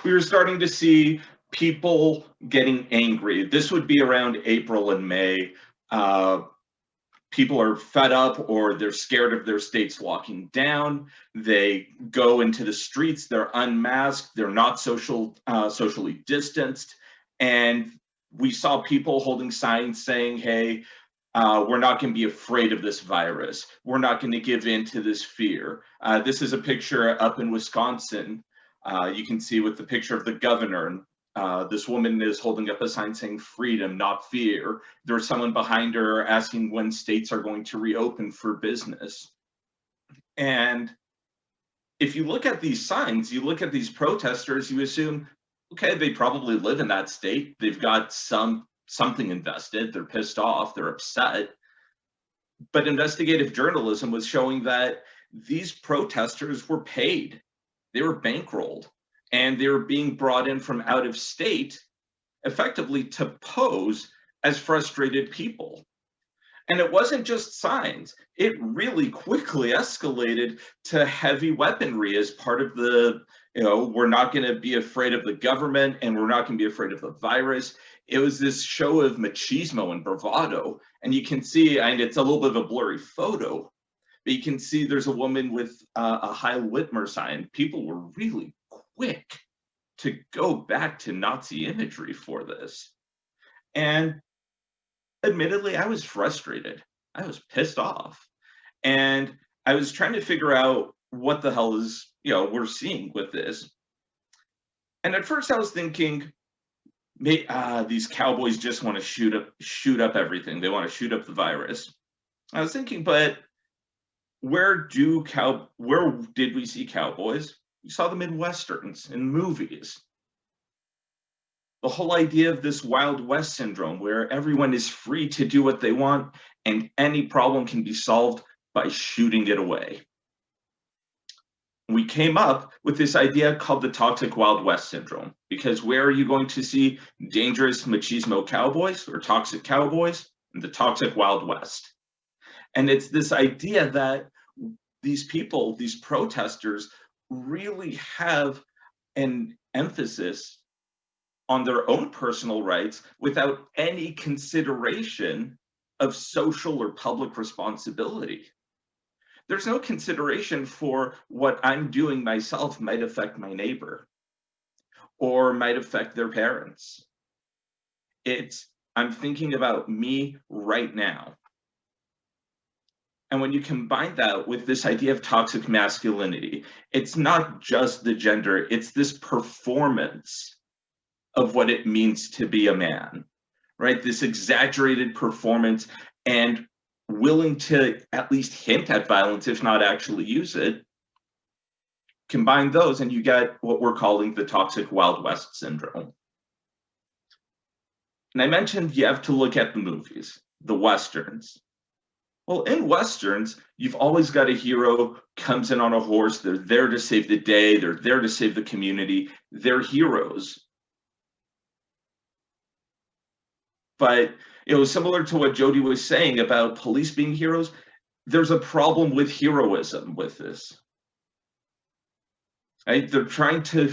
we were starting to see people getting angry. This would be around April and May. people are fed up or they're scared of their states locking down. They go into the streets, they're unmasked, they're not socially distanced. And we saw people holding signs saying, hey, we're not going to be afraid of this virus. We're not going to give in to this fear. This is a picture up in Wisconsin. You can see with the picture of the governor. This woman is holding up a sign saying freedom, not fear. There's someone behind her asking when states are going to reopen for business. And if you look at these signs, you look at these protesters, you assume, okay, they probably live in that state. They've got something invested. They're pissed off. They're upset. But investigative journalism was showing that these protesters were paid. They were bankrolled. And they were being brought in from out of state effectively to pose as frustrated people. And it wasn't just signs. It really quickly escalated to heavy weaponry as part of the, we're not going to be afraid of the government and we're not going to be afraid of the virus. It was this show of machismo and bravado. And you can see, and it's a little bit of a blurry photo, but you can see there's a woman with a Heil Whitmer sign. People were really quick to go back to Nazi imagery for this. And admittedly, I was frustrated. I was pissed off. And I was trying to figure out what the hell is, we're seeing with this. And at first I was thinking, these cowboys just want to shoot up everything. They want to shoot up the virus. I was thinking, but where did we see cowboys? We saw them in Westerns, in movies. The whole idea of this Wild West syndrome where everyone is free to do what they want and any problem can be solved by shooting it away. We came up with this idea called the toxic Wild West syndrome, because where are you going to see dangerous machismo cowboys or toxic cowboys? In the toxic Wild West. And it's this idea that these people, these protesters, really have an emphasis on their own personal rights without any consideration of social or public responsibility. There's no consideration for what I'm doing myself might affect my neighbor or might affect their parents. I'm thinking about me right now. And when you combine that with this idea of toxic masculinity, it's not just the gender, it's this performance of what it means to be a man, right? This exaggerated performance and willing to at least hint at violence, if not actually use it. Combine those and you get what we're calling the toxic Wild West syndrome. And I mentioned you have to look at the movies, the Westerns. Well, in Westerns, you've always got a hero comes in on a horse. They're there to save the day. They're there to save the community. They're heroes. But similar to what Jody was saying about police being heroes, there's a problem with heroism with this. Right? They're trying to,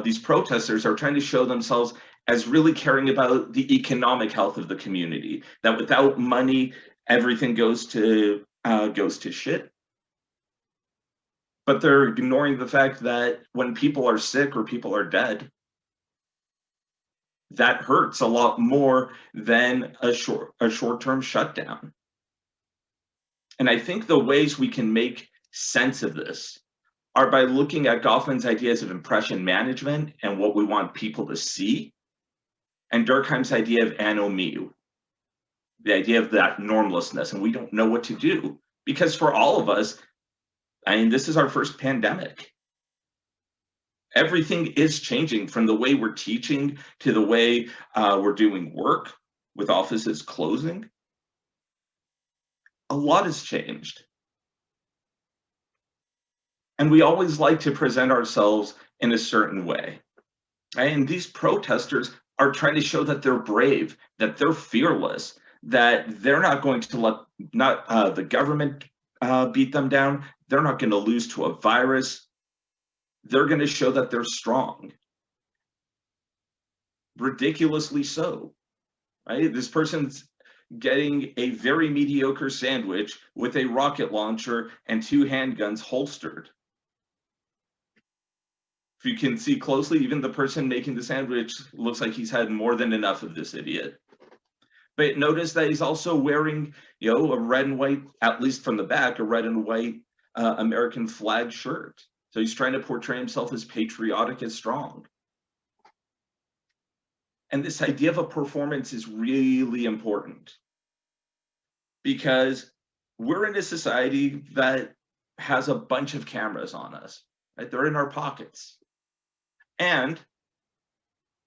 these protesters are trying to show themselves as really caring about the economic health of the community, that without money, everything goes to shit. But they're ignoring the fact that when people are sick or people are dead, that hurts a lot more than a short-term shutdown. And I think the ways we can make sense of this are by looking at Goffman's ideas of impression management and what we want people to see, and Durkheim's idea of anomie, the idea of that normlessness, and we don't know what to do. Because for all of us, this is our first pandemic. Everything is changing from the way we're teaching to the way we're doing work with offices closing. A lot has changed. And we always like to present ourselves in a certain way. And these protesters are trying to show that they're brave, that they're fearless, that they're not going to let the government beat them down. They're not going to lose to a virus. They're going to show that they're strong. Ridiculously so, right? This person's getting a very mediocre sandwich with a rocket launcher and 2 handguns holstered. If you can see closely, even the person making the sandwich looks like he's had more than enough of this idiot. But notice that he's also wearing, a red and white, at least from the back, a red and white American flag shirt. So he's trying to portray himself as patriotic, as strong. And this idea of a performance is really important because we're in a society that has a bunch of cameras on us, right? They're in our pockets. And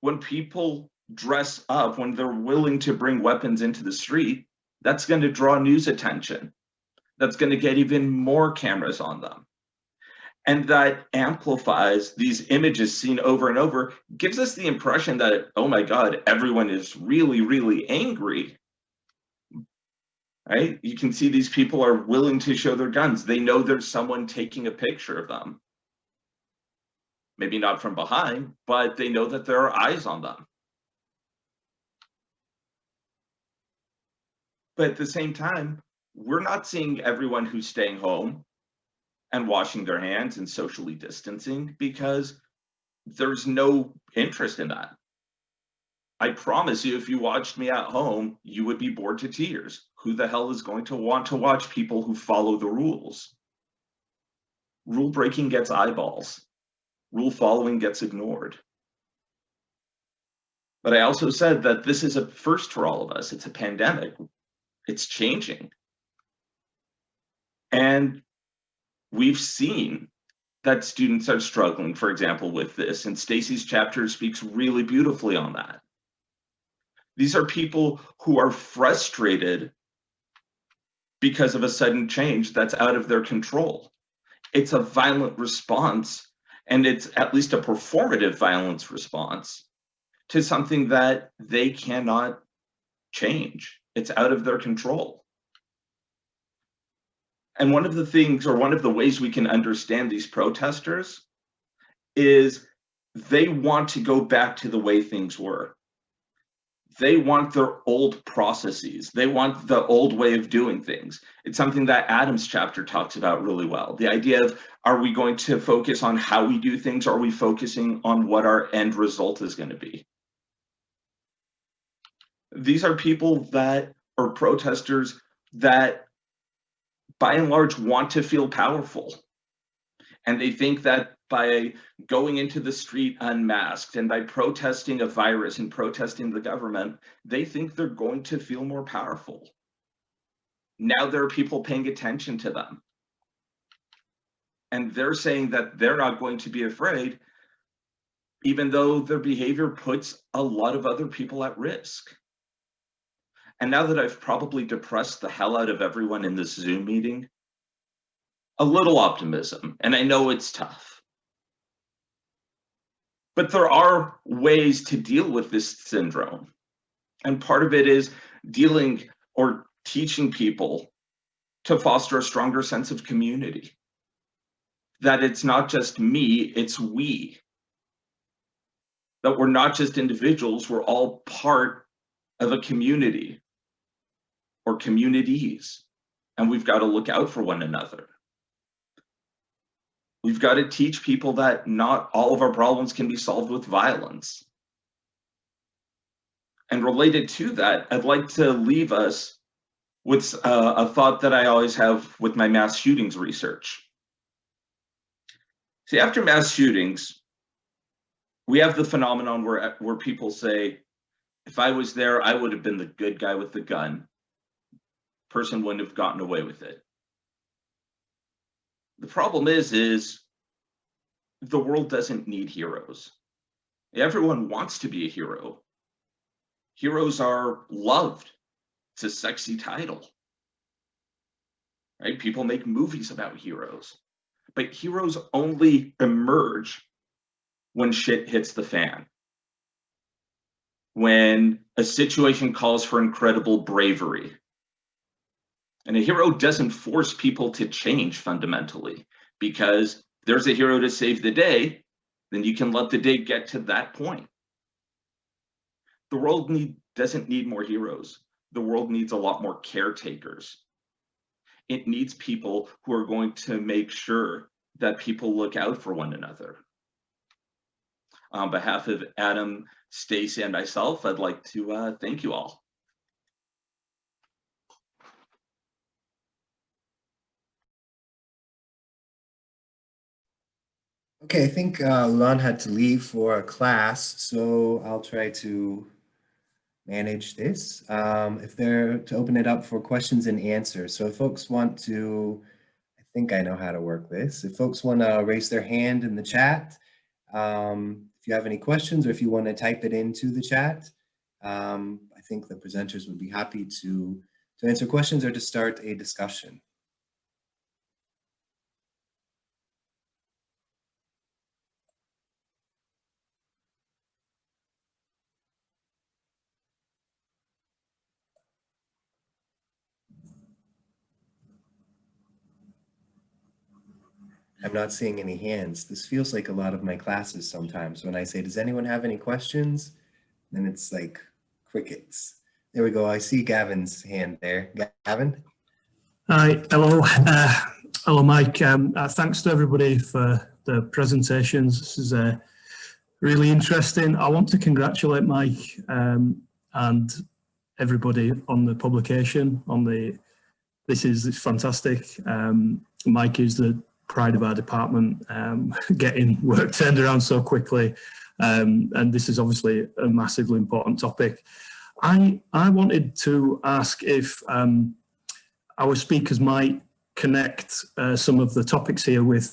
when people dress up, when they're willing to bring weapons into the street, that's going to draw news attention. That's going to get even more cameras on them. And that amplifies these images seen over and over, gives us the impression that, oh my God, everyone is really, really angry. Right? You can see these people are willing to show their guns. They know there's someone taking a picture of them. Maybe not from behind, but they know that there are eyes on them. But at the same time, we're not seeing everyone who's staying home and washing their hands and socially distancing because there's no interest in that. I promise you, if you watched me at home, you would be bored to tears. Who the hell is going to want to watch people who follow the rules? Rule breaking gets eyeballs. Rule following gets ignored. But I also said that this is a first for all of us. It's a pandemic. It's changing. And we've seen that students are struggling, for example, with this. And Stacy's chapter speaks really beautifully on that. These are people who are frustrated because of a sudden change that's out of their control. It's a violent response, and it's at least a performative violence response to something that they cannot change. It's out of their control. And one of the things, or one of the ways we can understand these protesters is they want to go back to the way things were. They want their old processes. They want the old way of doing things. It's something that Adam's chapter talks about really well. The idea of, are we going to focus on how we do things? Or are we focusing on what our end result is going to be? These are people that are protesters that, by and large, want to feel powerful. And they think that by going into the street unmasked and by protesting a virus and protesting the government, they think they're going to feel more powerful. Now there are people paying attention to them. And they're saying that they're not going to be afraid, even though their behavior puts a lot of other people at risk. And now that I've probably depressed the hell out of everyone in this Zoom meeting, a little optimism, and I know it's tough. But there are ways to deal with this syndrome. And part of it is dealing or teaching people to foster a stronger sense of community. That it's not just me, it's we. That we're not just individuals, we're all part of a community or communities, and we've got to look out for one another. We've got to teach people that not all of our problems can be solved with violence. And related to that, I'd like to leave us with a thought that I always have with my mass shootings research. See, after mass shootings, we have the phenomenon where people say, if I was there, I would have been the good guy with the gun. Person wouldn't have gotten away with it. The problem is the world doesn't need heroes. Everyone wants to be a hero. Heroes are loved. It's a sexy title. Right? People make movies about heroes. But heroes only emerge when shit hits the fan. When a situation calls for incredible bravery. And a hero doesn't force people to change fundamentally, because there's a hero to save the day, then you can let the day get to that point. The world doesn't need more heroes. the world needs a lot more caretakers. It needs people who are going to make sure that people look out for one another. On behalf of Adam, Stacy, and myself, I'd like to thank you all. Okay, I think Lon had to leave for a class, so I'll try to manage this. If they're to open it up for questions and answers. So if folks want to, I think I know how to work this. If folks want to raise their hand in the chat, if you have any questions or if you want to type it into the chat, I think the presenters would be happy to answer questions or to start a discussion. I'm not seeing any hands. This feels like a lot of my classes sometimes when I say, does anyone have any questions? Then it's like crickets. There we go. I see Gavin's hand there. Gavin? Hi, hello. Hello, Mike. Thanks to everybody for the presentations. This is really interesting. I want to congratulate Mike and everybody on the publication. This is fantastic. Mike is the pride of our department, getting work turned around so quickly. And this is obviously a massively important topic. I wanted to ask if our speakers might connect some of the topics here with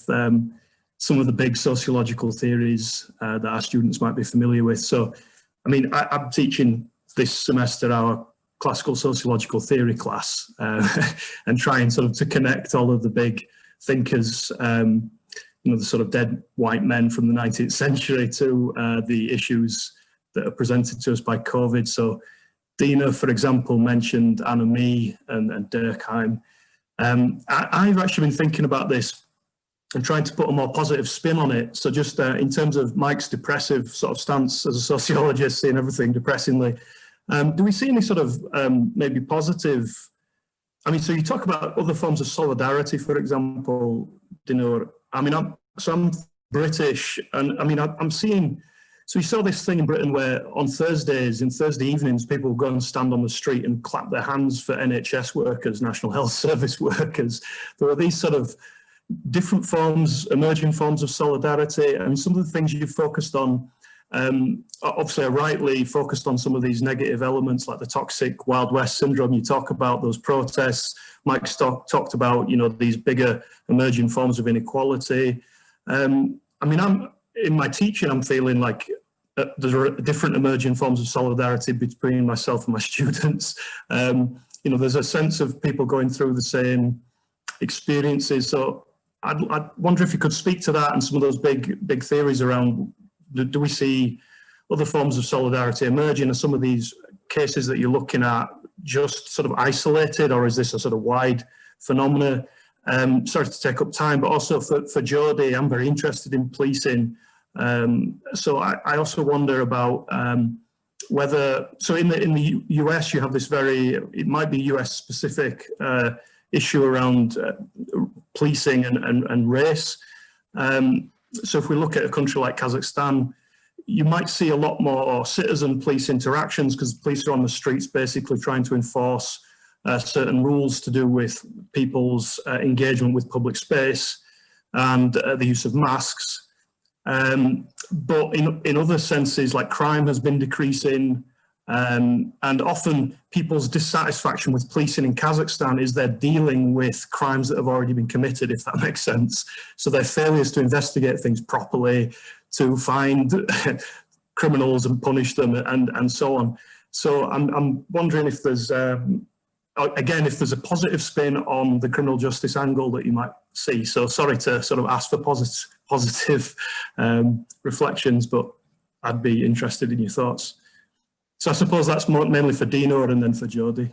some of the big sociological theories that our students might be familiar with. So, I mean, I'm teaching this semester our classical sociological theory class and trying sort of to connect all of the big thinkers, you know, the sort of dead white men from the 19th century to the issues that are presented to us by COVID. So Dina, for example, mentioned anomie and Durkheim. I've actually been thinking about this and trying to put a more positive spin on it. So just in terms of Mike's depressive sort of stance as a sociologist, seeing everything depressingly, do we see any sort of maybe positive? I mean, so you talk about other forms of solidarity, for example, Dina. I mean, I'm British, and I mean, I'm seeing. So we saw this thing in Britain where on Thursdays, in Thursday evenings, people go and stand on the street and clap their hands for NHS workers, National Health Service workers. There are these sort of different forms, emerging forms of solidarity. And some of the things you've focused on, obviously are rightly focused on some of these negative elements like the toxic Wild West syndrome. You talk about those protests. Mike talked about, you know, these bigger emerging forms of inequality. I mean, in my teaching, I'm feeling like there are different emerging forms of solidarity between myself and my students. You know, there's a sense of people going through the same experiences. So I'd wonder if you could speak to that and some of those big theories around, do we see other forms of solidarity emerging? Are some of these cases that you're looking at just sort of isolated, or is this a sort of wide phenomena? Sorry to take up time, but also for Jodie, I'm very interested in policing. So I also wonder about whether, so in the US, you have this it might be US specific issue around policing and race. So if we look at a country like Kazakhstan, you might see a lot more citizen police interactions because police are on the streets basically trying to enforce certain rules to do with people's engagement with public space and the use of masks. But in other senses, like crime has been decreasing, and often people's dissatisfaction with policing in Kazakhstan is they're dealing with crimes that have already been committed, if that makes sense. So their failures to investigate things properly, to find criminals and punish them and so on. So I'm wondering if there's, again, if there's a positive spin on the criminal justice angle that you might see. So sorry to sort of ask for positive reflections, but I'd be interested in your thoughts. So I suppose that's mainly for Dino and then for Jodie.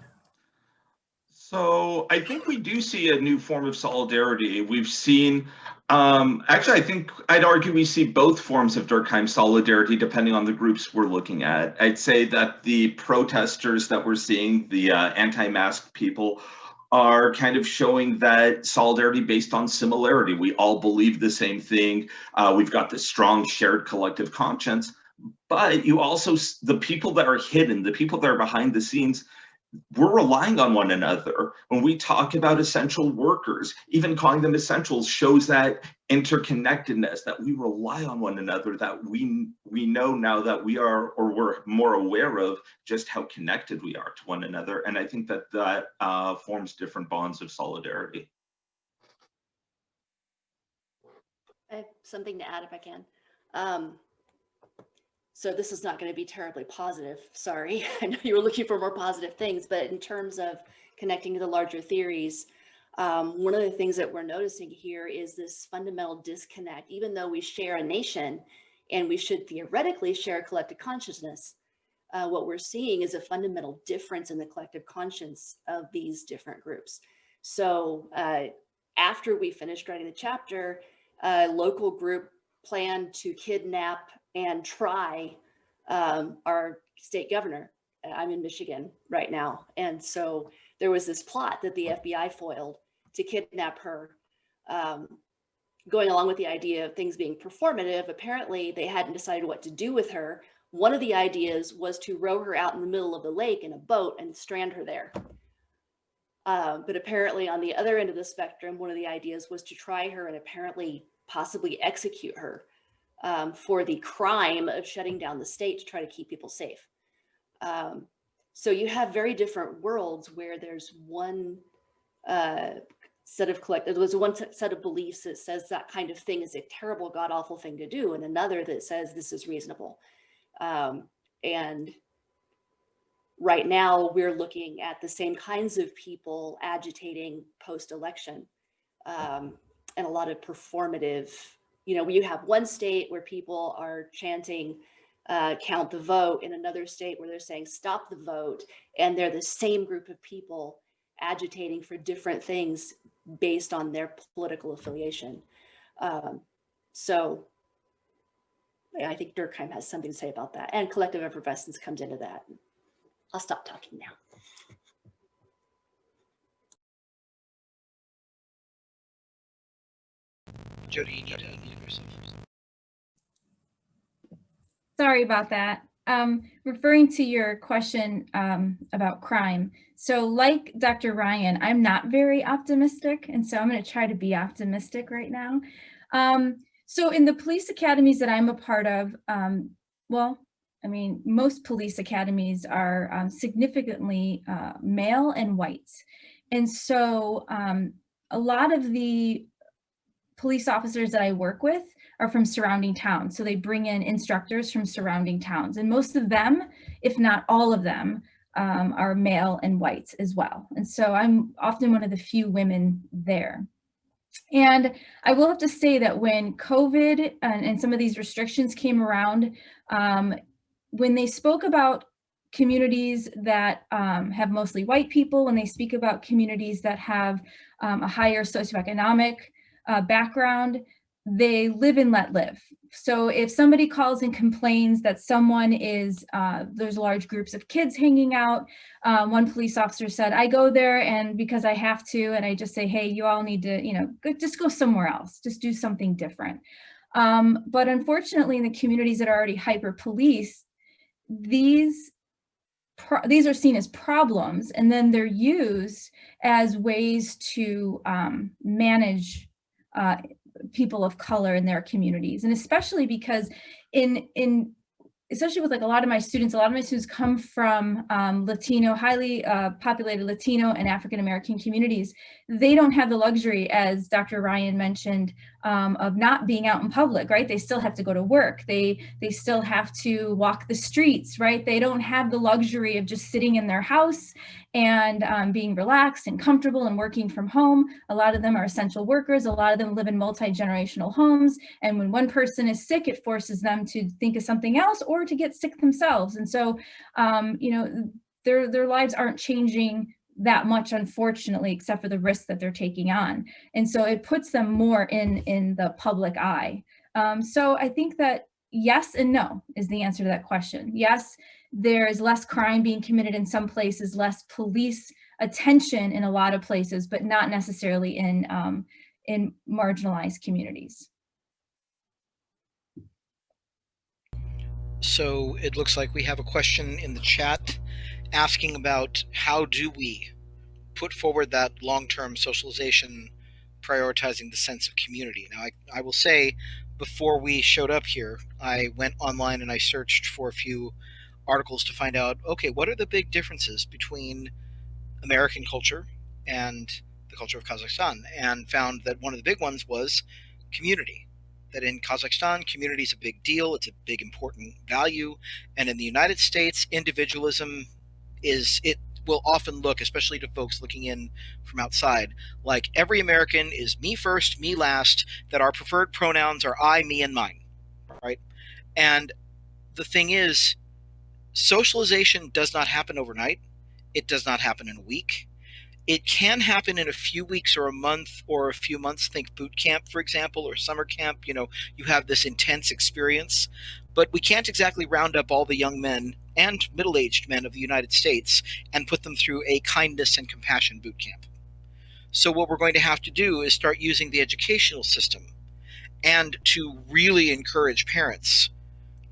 So I think we do see a new form of solidarity. We've seen, actually, I think I'd argue we see both forms of Durkheim solidarity depending on the groups we're looking at. I'd say that the protesters that we're seeing, the anti-mask people, are kind of showing that solidarity based on similarity. We all believe the same thing. We've got this strong shared collective conscience, but you also, the people that are hidden, the people that are behind the scenes, we're relying on one another. When we talk about essential workers, even calling them essentials shows that interconnectedness, that we rely on one another, that we know now that we are, or we're more aware of just how connected we are to one another. And I think that that forms different bonds of solidarity. I have something to add if I can. So this is not going to be terribly positive. Sorry, I know you were looking for more positive things, but in terms of connecting to the larger theories, one of the things that we're noticing here is this fundamental disconnect. Even though we share a nation and we should theoretically share a collective consciousness, what we're seeing is a fundamental difference in the collective conscience of these different groups. So after we finished writing the chapter, a local group planned to kidnap and try our state governor. I'm in Michigan right now. And so there was this plot that the FBI foiled to kidnap her, going along with the idea of things being performative. Apparently they hadn't decided what to do with her. One of the ideas was to row her out in the middle of the lake in a boat and strand her there. But apparently on the other end of the spectrum, one of the ideas was to try her and apparently possibly execute her for the crime of shutting down the state to try to keep people safe. So you have very different worlds where there's one set of one set of beliefs that says that kind of thing is a terrible, god-awful thing to do, and another that says this is reasonable. And right now we're looking at the same kinds of people agitating post-election, and a lot of performative. You know, you have one state where people are chanting, count the vote, in another state where they're saying, stop the vote. And they're the same group of people agitating for different things based on their political affiliation. So I think Durkheim has something to say about that. And collective effervescence comes into that. I'll stop talking now. Jody, you need to unmute yourself. Sorry about that. Referring to your question about crime. So like Dr. Ryan, I'm not very optimistic. And so I'm going to try to be optimistic right now. So in the police academies that I'm a part of, well, I mean, most police academies are significantly male and white. And so a lot of the police officers that I work with are from surrounding towns. So they bring in instructors from surrounding towns, and most of them, if not all of them, are male and white as well. And so I'm often one of the few women there. And I will have to say that when COVID and some of these restrictions came around, when they spoke about communities that have mostly white people, when they speak about communities that have a higher socioeconomic background, they live and let live. So if somebody calls and complains that someone is, there's large groups of kids hanging out, one police officer said, I go there and because I have to, and I just say, hey, you all need to, you know, just go somewhere else, just do something different. But unfortunately, in the communities that are already hyper-policed, these are seen as problems, and then they're used as ways to manage people of color in their communities. And especially because especially with like a lot of my students come from Latino, highly populated Latino and African-American communities. They don't have the luxury, as Dr. Ryan mentioned, of not being out in public, right? They still have to go to work. They still have to walk the streets, right? They don't have the luxury of just sitting in their house and being relaxed and comfortable and working from home. A lot of them are essential workers. A lot of them live in multi-generational homes. And when one person is sick, it forces them to think of something else or to get sick themselves. And so, you know, their lives aren't changing that much, unfortunately, except for the risk that they're taking on. And so it puts them more in the public eye. So I think that yes and no is the answer to that question. Yes, there is less crime being committed in some places, less police attention in a lot of places, but not necessarily in marginalized communities. So it looks like we have a question in the chat asking about how do we put forward that long-term socialization, prioritizing the sense of community. Now, I will say, before we showed up here, I went online and I searched for a few articles to find out, okay, what are the big differences between American culture and the culture of Kazakhstan, and found that one of the big ones was community. That in Kazakhstan, community is a big deal, it's a big important value, and in the United States, individualism it will often look, especially to folks looking in from outside, like every American is me first, me last, that our preferred pronouns are I, me, and mine, right? And the thing is, socialization does not happen overnight. It does not happen in a week. It can happen in a few weeks or a month or a few months. Think boot camp, for example, or summer camp. You know, you have this intense experience, but we can't exactly round up all the young men and middle-aged men of the United States and put them through a kindness and compassion boot camp. So what we're going to have to do is start using the educational system and to really encourage parents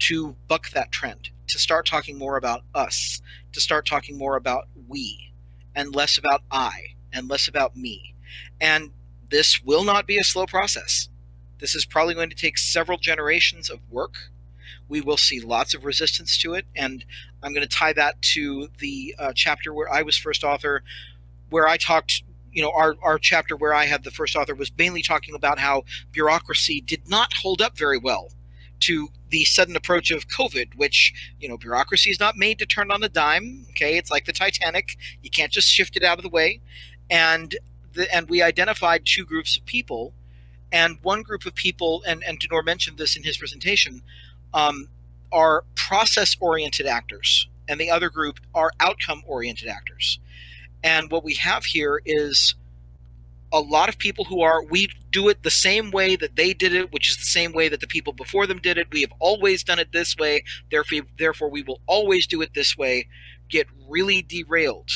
to buck that trend, to start talking more about us, to start talking more about we, and less about I, and less about me. And this will not be a slow process. This is probably going to take several generations of work. We will see lots of resistance to it, and I'm going to tie that to the chapter where I was first author, where I talked, you know, our chapter where I had the first author was mainly talking about how bureaucracy did not hold up very well to the sudden approach of COVID, which, you know, bureaucracy is not made to turn on a dime. Okay, it's like the Titanic. You can't just shift it out of the way. And we identified two groups of people, and one group of people, and Denor mentioned this in his presentation, are process-oriented actors, and the other group are outcome-oriented actors. And what we have here is a lot of people who are, we do it the same way that they did it, which is the same way that the people before them did it. We have always done it this way, therefore we will always do it this way, get really derailed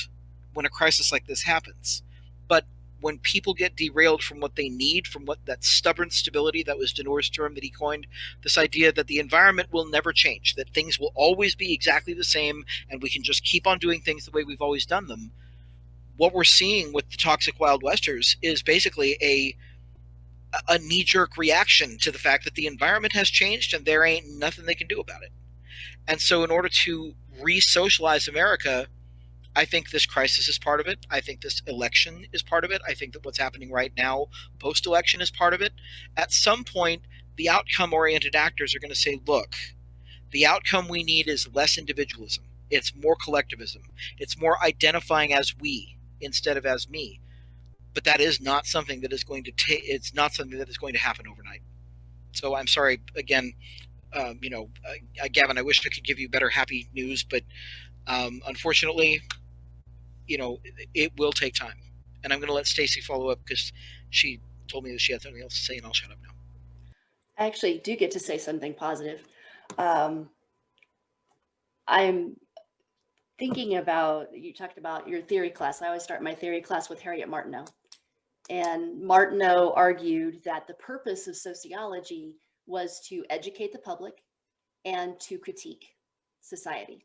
when a crisis like this happens. But when people get derailed from what they need, from what that stubborn stability, that was Denor's term that he coined, this idea that the environment will never change, that things will always be exactly the same, and we can just keep on doing things the way we've always done them. What we're seeing with the toxic Wild Westers is basically a knee-jerk reaction to the fact that the environment has changed and there ain't nothing they can do about it. And so in order to re-socialize America, I think this crisis is part of it. I think this election is part of it. I think that what's happening right now, post-election, is part of it. At some point, the outcome-oriented actors are going to say, look, the outcome we need is less individualism. It's more collectivism. It's more identifying as we instead of as me. But that is not something that is going to it's not something that is going to happen overnight. So I'm sorry again, Gavin, I wish I could give you better happy news, but unfortunately, you know, it will take time. And I'm going to let Stacy follow up because she told me that she had something else to say, and I'll shut up now. I actually do get to say something positive. I'm thinking about, you talked about your theory class. I always start my theory class with Harriet Martineau. And Martineau argued that the purpose of sociology was to educate the public and to critique society.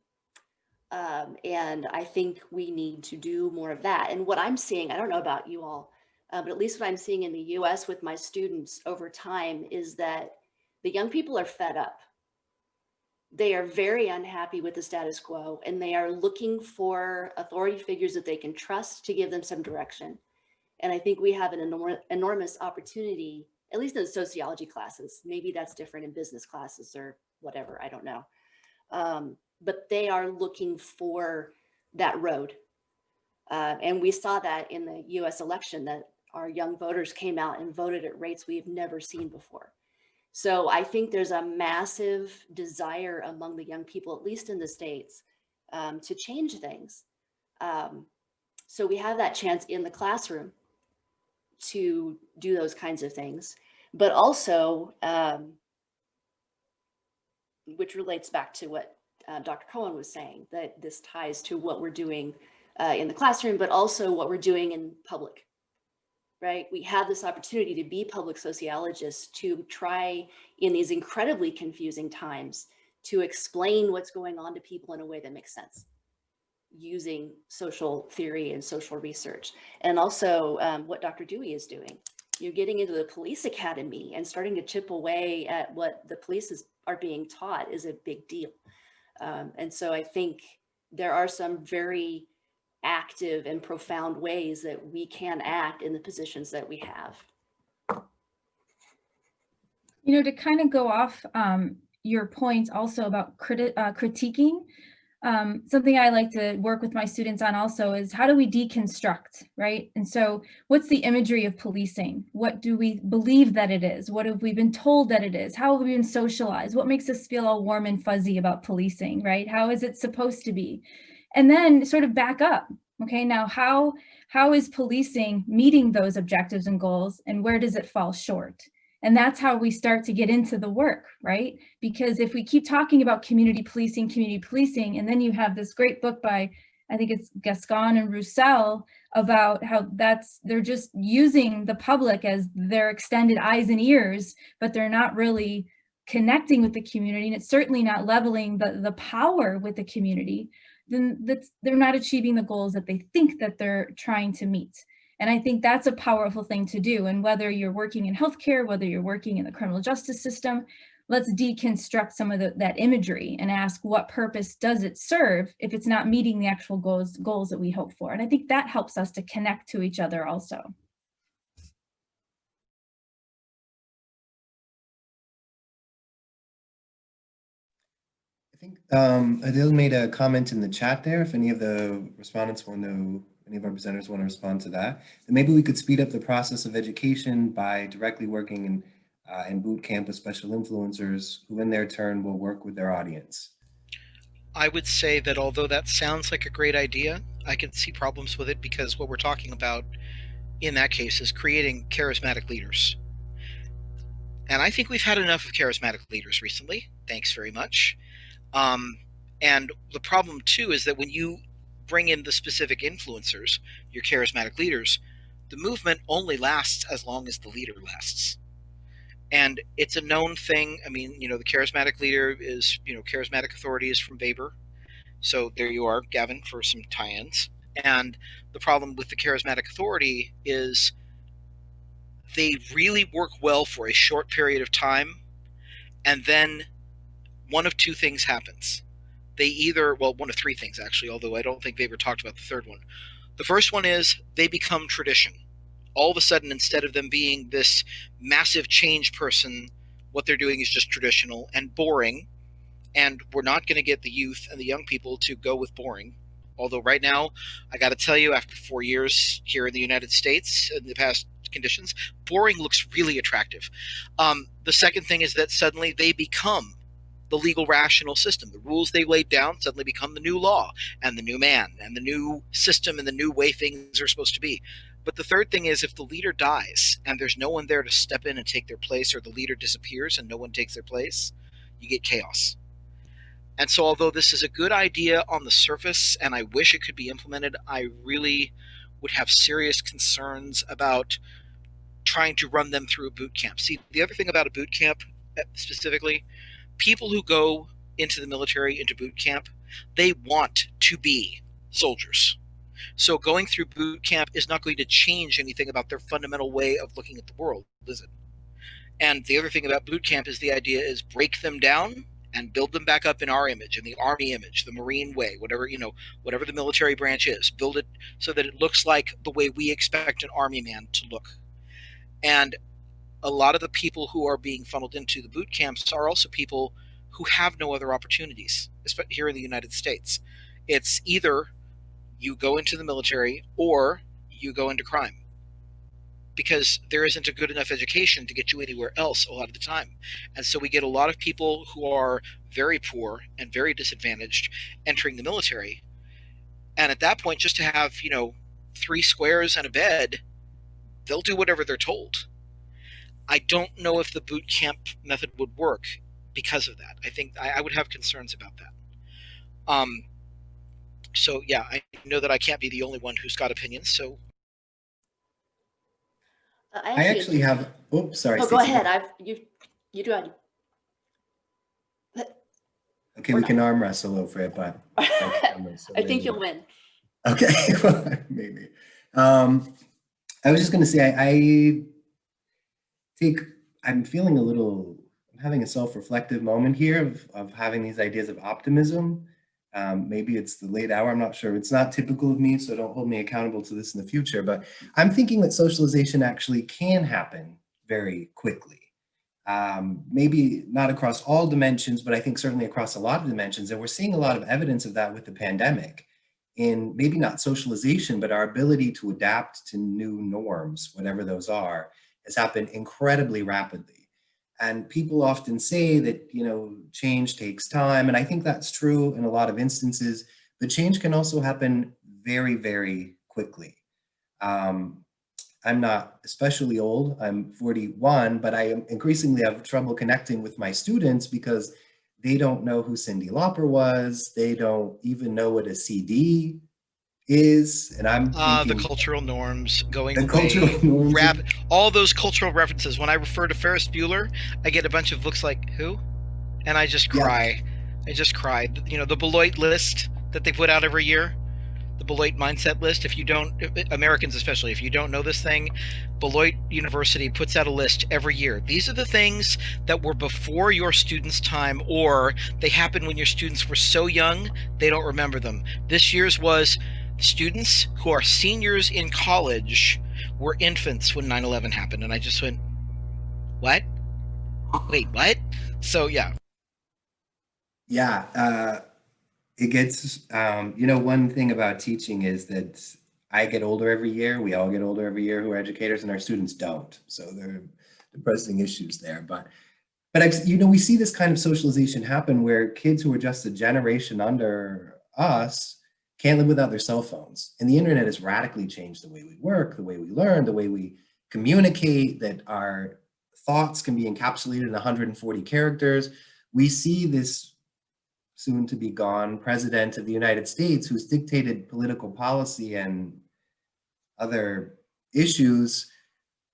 And I think we need to do more of that. And what I'm seeing, I don't know about you all, but at least what I'm seeing in the US with my students over time is that the young people are fed up. They are very unhappy with the status quo, and they are looking for authority figures that they can trust to give them some direction. And I think we have an enormous opportunity, at least in the sociology classes. Maybe that's different in business classes or whatever, I don't know. But they are looking for that road. And we saw that in the US election, that our young voters came out and voted at rates we've never seen before. So I think there's a massive desire among the young people, at least in the States, to change things. So we have that chance in the classroom to do those kinds of things, but also, which relates back to what Dr. Cohen was saying, that this ties to what we're doing in the classroom, but also what we're doing in public, right? We have this opportunity to be public sociologists, to try in these incredibly confusing times to explain what's going on to people in a way that makes sense, using social theory and social research. And also what Dr. Dewey is doing. You're getting into the police academy and starting to chip away at what the police are being taught is a big deal. And so I think there are some very active and profound ways that we can act in the positions that we have. You know, to kind of go off your point also about critiquing, something I like to work with my students on also is how do we deconstruct, right? And so what's the imagery of policing? What do we believe that it is? What have we been told that it is? How have we been socialized? What makes us feel all warm and fuzzy about policing, right? How is it supposed to be? And then sort of back up. Okay, now how is policing meeting those objectives and goals, and where does it fall short? And that's how we start to get into the work, right? Because if we keep talking about community policing, and then you have this great book by, I think it's Gascon and Roussel, about how they're just using the public as their extended eyes and ears, but they're not really connecting with the community, and it's certainly not leveling the power with the community, then they're not achieving the goals that they think that they're trying to meet. And I think that's a powerful thing to do. And whether you're working in healthcare, whether you're working in the criminal justice system, let's deconstruct some of that imagery and ask what purpose does it serve if it's not meeting the actual goals that we hope for. And I think that helps us to connect to each other also. I think Adil made a comment in the chat there. If any of the respondents want to, any of our presenters want to respond to that, then maybe we could speed up the process of education by directly working in boot camp with special influencers who in their turn will work with their audience. I would say that although that sounds like a great idea, I can see problems with it because what we're talking about in that case is creating charismatic leaders. And I think we've had enough of charismatic leaders recently. Thanks very much. And the problem too is that when you bring in the specific influencers, your charismatic leaders, the movement only lasts as long as the leader lasts. And it's a known thing. I mean, the charismatic leader is, charismatic authority is from Weber. So there you are, Gavin, for some tie-ins. And the problem with the charismatic authority is they really work well for a short period of time, and then one of two things happens. They either, well, one of three things actually, although I don't think they ever talked about the third one. The first one is they become tradition. All of a sudden, instead of them being this massive change person, what they're doing is just traditional and boring. And we're not going to get the youth and the young people to go with boring. Although right now, I got to tell you, after 4 years here in the United States, in the past conditions, boring looks really attractive. The second thing is that suddenly they become the legal rational system. The rules they laid down suddenly become the new law and the new man and the new system and the new way things are supposed to be. But the third thing is if the leader dies and there's no one there to step in and take their place, or the leader disappears and no one takes their place, you get chaos. And so although this is a good idea on the surface and I wish it could be implemented, I really would have serious concerns about trying to run them through a boot camp. See, the other thing about a boot camp specifically, people who go into the military, into boot camp, they want to be soldiers. So going through boot camp is not going to change anything about their fundamental way of looking at the world, is it? And the other thing about boot camp is the idea is break them down and build them back up in our image, in the Army image, the Marine way, whatever the military branch is. Build it so that it looks like the way we expect an Army man to look. And a lot of the people who are being funneled into the boot camps are also people who have no other opportunities, especially here in the United States. It's either you go into the military or you go into crime, because there isn't a good enough education to get you anywhere else a lot of the time. And so we get a lot of people who are very poor and very disadvantaged entering the military. And at that point, just to have, 3 squares and a bed, they'll do whatever they're told. I don't know if the boot camp method would work because of that. I think I would have concerns about that. So yeah, I know that I can't be the only one who's got opinions. So I actually have, oops, sorry. No, go Stacey. ahead. You do it. Okay, Or we not. can arm wrestle over it, but I think you'll win. Okay, maybe. I was just going to say, I'm feeling I'm having a self-reflective moment here of having these ideas of optimism. Maybe it's the late hour, I'm not sure. It's not typical of me, so don't hold me accountable to this in the future, but I'm thinking that socialization actually can happen very quickly. Maybe not across all dimensions, but I think certainly across a lot of dimensions. And we're seeing a lot of evidence of that with the pandemic in maybe not socialization, but our ability to adapt to new norms, whatever those are, has happened incredibly rapidly. And people often say that, change takes time. And I think that's true in a lot of instances, but change can also happen very, very quickly. I'm not especially old, I'm 41, but I increasingly have trouble connecting with my students because they don't know who Cyndi Lauper was. They don't even know what a CD is. And I'm thinking the cultural norms going the away, cultural norms. all those cultural references. When I refer to Ferris Bueller, I get a bunch of looks like, who? And I just cry. I just cried. The Beloit list that they put out every year, the Beloit mindset list. If you don't, Americans especially, if you don't know this thing, Beloit University puts out a list every year. These are the things that were before your students' time, or they happened when your students were so young, they don't remember them. This year's was students who are seniors in college were infants when 9/11 happened. And I just went, what? Wait, what? So yeah. Yeah, it gets, one thing about teaching is that I get older every year. We all get older every year who are educators, and our students don't. So there are depressing issues there. But we see this kind of socialization happen where kids who are just a generation under us can't live without their cell phones. And the internet has radically changed the way we work, the way we learn, the way we communicate, that our thoughts can be encapsulated in 140 characters. We see this soon to be gone president of the United States who's dictated political policy and other issues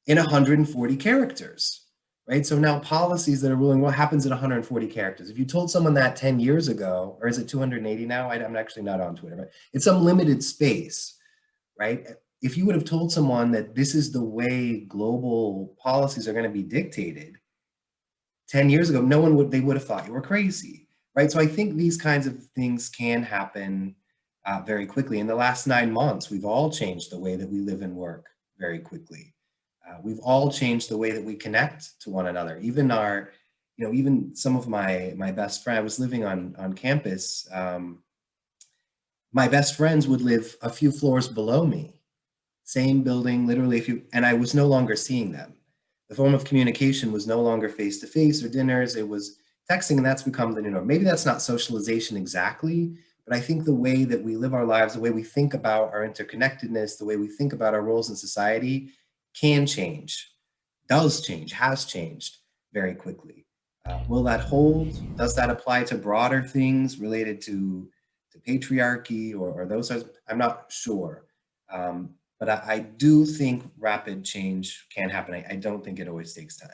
in 140 characters, right? So now policies that are ruling what happens in 140 characters. If you told someone that 10 years ago, or is it 280 now? I'm actually not on Twitter, but it's some limited space, right? If you would have told someone that this is the way global policies are going to be dictated 10 years ago, they would have thought you were crazy, right? So I think these kinds of things can happen very quickly. In the last 9 months, we've all changed the way that we live and work very quickly. We've all changed the way that we connect to one another. Even even some of my best friends, I was living on campus. My best friends would live a few floors below me, same building, literally and I was no longer seeing them. The form of communication was no longer face-to-face or dinners, it was texting, and that's become the new norm. Maybe that's not socialization exactly, but I think the way that we live our lives, the way we think about our interconnectedness, the way we think about our roles in society can change, does change, has changed very quickly. Will that hold? Does that apply to broader things related to patriarchy or those sorts? I'm not sure. But I do think rapid change can happen. I don't think it always takes time.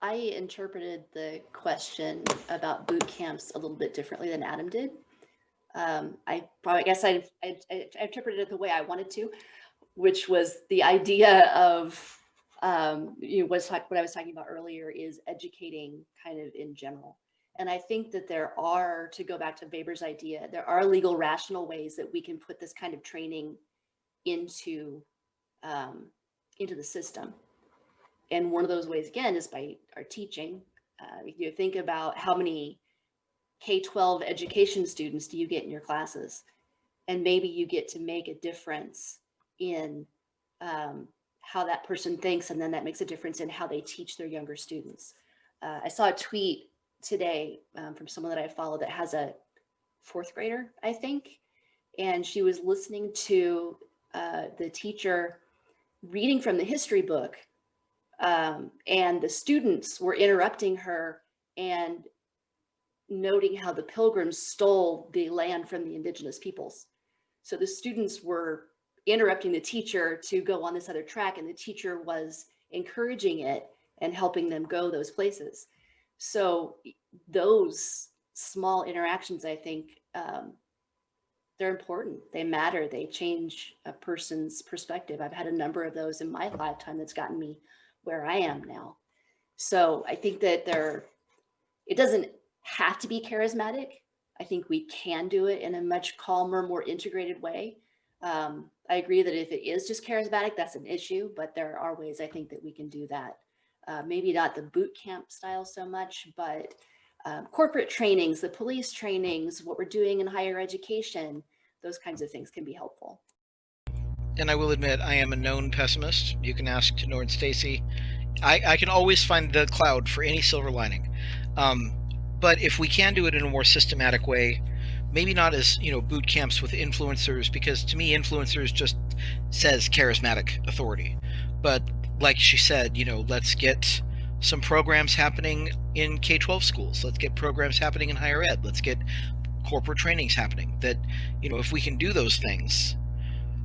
I interpreted the question about boot camps a little bit differently than Adam did. I guess I interpreted it the way I wanted to, which was the idea of what I was talking about earlier is educating kind of in general. And I think that there are, to go back to Weber's idea, there are legal rational ways that we can put this kind of training into the system. And one of those ways, again, is by our teaching. You think about how many K-12 education students do you get in your classes? And maybe you get to make a difference in how that person thinks, and then that makes a difference in how they teach their younger students. I saw a tweet today from someone that I follow that has a 4th grader, I think, and she was listening to the teacher reading from the history book, and the students were interrupting her and noting how the Pilgrims stole the land from the indigenous peoples. So the students were interrupting the teacher to go on this other track, and the teacher was encouraging it and helping them go those places. So those small interactions, I think, they're important. They matter. They change a person's perspective. I've had a number of those in my lifetime that's gotten me where I am now. So I think that it doesn't have to be charismatic. I think we can do it in a much calmer, more integrated way. I agree that if it is just charismatic, that's an issue, but there are ways I think that we can do that. Maybe not the boot camp style so much, but corporate trainings, the police trainings, what we're doing in higher education, those kinds of things can be helpful. And I will admit, I am a known pessimist. You can ask Tenor and Stacy. I can always find the cloud for any silver lining. But if we can do it in a more systematic way, maybe not as, boot camps with influencers, because to me, influencers just says charismatic authority. But like she said, let's get some programs happening in K-12 schools. Let's get programs happening in higher ed. Let's get corporate trainings happening that, if we can do those things,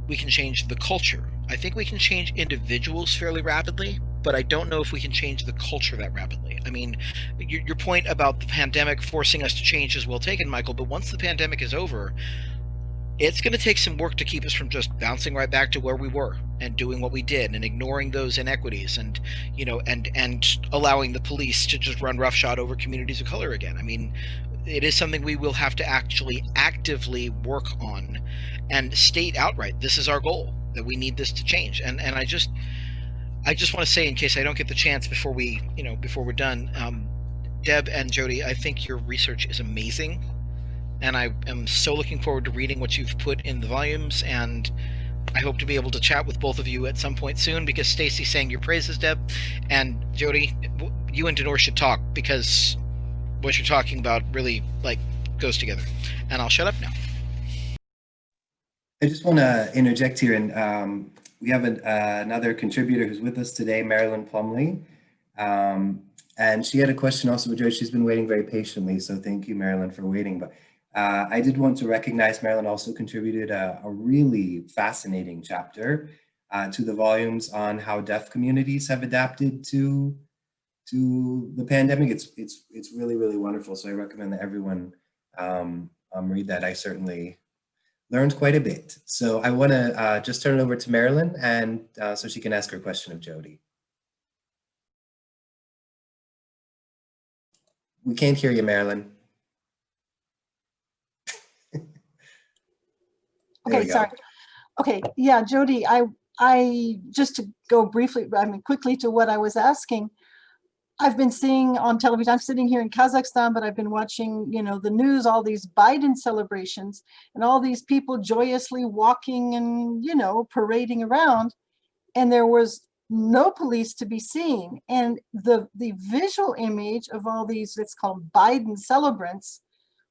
we can change the culture. I think we can change individuals fairly rapidly, but I don't know if we can change the culture that rapidly. I mean, your point about the pandemic forcing us to change is well taken, Michael, but once the pandemic is over, it's going to take some work to keep us from just bouncing right back to where we were and doing what we did and ignoring those inequities and, and allowing the police to just run roughshod over communities of color again. I mean, it is something we will have to actually actively work on and state outright, this is our goal, that we need this to change. And I just want to say, in case I don't get the chance before we're done, Deb and Jody, I think your research is amazing. And I am so looking forward to reading what you've put in the volumes, and I hope to be able to chat with both of you at some point soon, because Stacy sang your praises, Deb, and Jody, you and Denor should talk, because what you're talking about really goes together. And I'll shut up now. I just want to interject here, and we have another contributor who's with us today, Marilyn Plumley, and she had a question also for Joy. She's been waiting very patiently, so thank you, Marilyn, for waiting. But I did want to recognize Marilyn also contributed a really fascinating chapter to the volumes on how deaf communities have adapted to the pandemic. It's really, really wonderful. So I recommend that everyone read that. I certainly learned quite a bit. So I want to just turn it over to Marilyn, and so she can ask her question of Jody. We can't hear you, Marilyn. Okay, sorry. Okay, yeah, Jody, I just to go briefly, quickly to what I was asking. I've been seeing on television, I'm sitting here in Kazakhstan, but I've been watching, the news, all these Biden celebrations and all these people joyously walking and, parading around, and there was no police to be seen. And the visual image of all these, it's called Biden celebrants,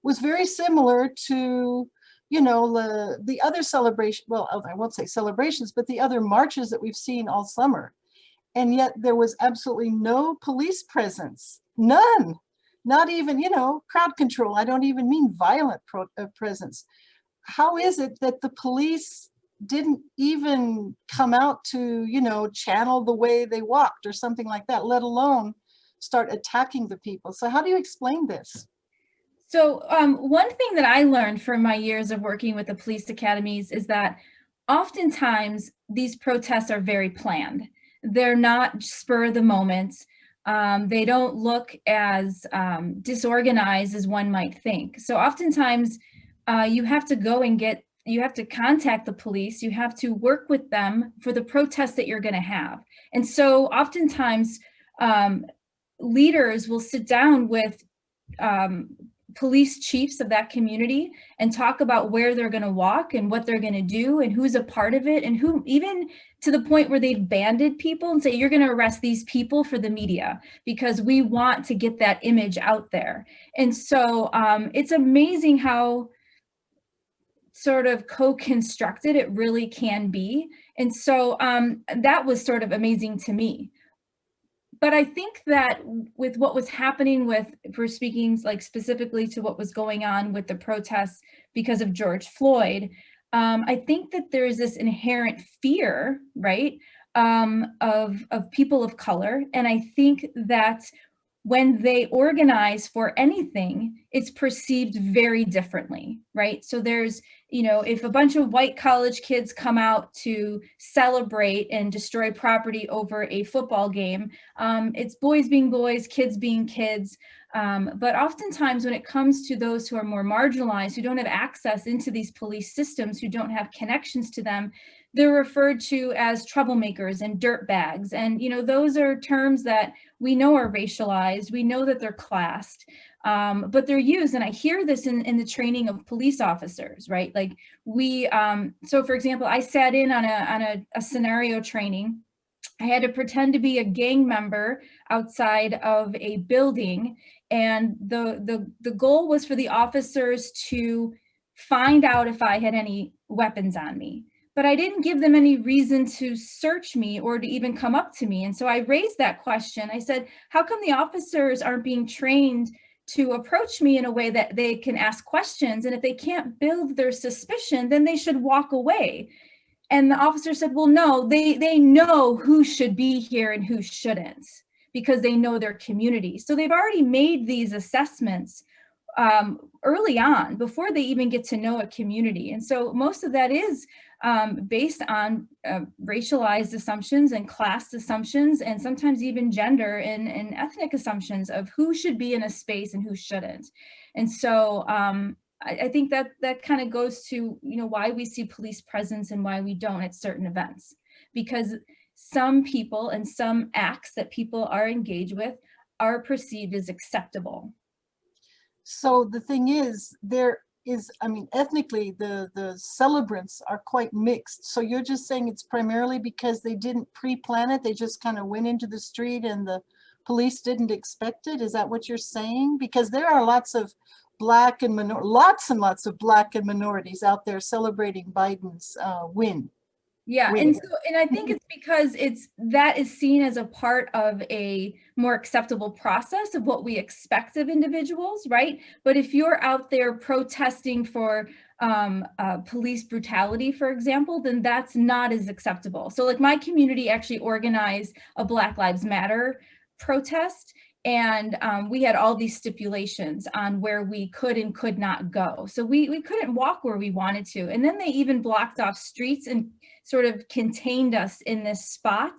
was very similar to, the other celebration, well, I won't say celebrations, but the other marches that we've seen all summer. And yet there was absolutely no police presence, none, not even, crowd control. I don't even mean violent presence. How is it that the police didn't even come out to, channel the way they walked or something like that, let alone start attacking the people? So how do you explain this? So one thing that I learned from my years of working with the police academies is that oftentimes these protests are very planned. They're not spur of the moment. They don't look as disorganized as one might think. So oftentimes you have to go and you have to contact the police. You have to work with them for the protest that you're going to have. And so oftentimes leaders will sit down with police chiefs of that community and talk about where they're going to walk and what they're going to do and who's a part of it, and who, even to the point where they've banded people and say, you're going to arrest these people for the media because we want to get that image out there. And so it's amazing how sort of co-constructed it really can be. And so that was sort of amazing to me. But I think that with what was happening with, if we're speaking like specifically to what was going on with the protests because of George Floyd, I think that there's this inherent fear, right, of people of color. And I think that when they organize for anything, it's perceived very differently, right? So there's, you know, if a bunch of white college kids come out to celebrate and destroy property over a football game, it's boys being boys, kids being kids. But oftentimes when it comes to those who are more marginalized, who don't have access into these police systems, who don't have connections to them, they're referred to as troublemakers and dirtbags. And, you know, those are terms that we know are racialized. We know that they're classed, but they're used. And I hear this in the training of police officers, right? Like we, so for example, I sat in on a scenario training. I had to pretend to be a gang member outside of a building. And the goal was for the officers to find out if I had any weapons on me. But I didn't give them any reason to search me or to even come up to me. And so I raised that question. I said, how come the officers aren't being trained to approach me in a way that they can ask questions? And if they can't build their suspicion, then they should walk away. And the officer said, well, no, they know who should be here and who shouldn't because they know their community. So they've already made these assessments early on before they even get to know a community. And so most of that is based on racialized assumptions and class assumptions, and sometimes even gender and ethnic assumptions of who should be in a space and who shouldn't. And so I think that kind of goes to, you know, why we see police presence and why we don't at certain events, because some people and some acts that people are engaged with are perceived as acceptable. So the thing is, there is, I mean, ethnically, the celebrants are quite mixed. So you're just saying it's primarily because they didn't pre-plan it, they just kind of went into the street and the police didn't expect it? Is that what you're saying? Because there are lots of Black and lots and lots of Black and minorities out there celebrating Biden's win. Yeah, and I think it's because that is seen as a part of a more acceptable process of what we expect of individuals, right? But if you're out there protesting for police brutality, for example, then that's not as acceptable. So like my community actually organized a Black Lives Matter protest, and we had all these stipulations on where we could and could not go. So we couldn't walk where we wanted to. And then they even blocked off streets and sort of contained us in this spot.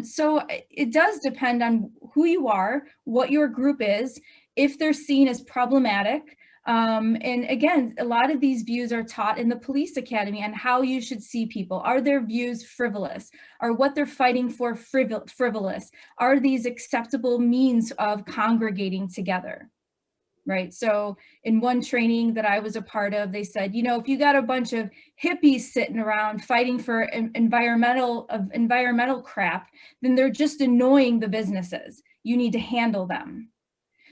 So it does depend on who you are, what your group is, if they're seen as problematic. And again, a lot of these views are taught in the police academy on how you should see people. Are their views frivolous? Are what they're fighting for frivolous? Are these acceptable means of congregating together? Right. So in one training that I was a part of, they said, you know, if you got a bunch of hippies sitting around fighting for environmental crap, then they're just annoying the businesses. You need to handle them.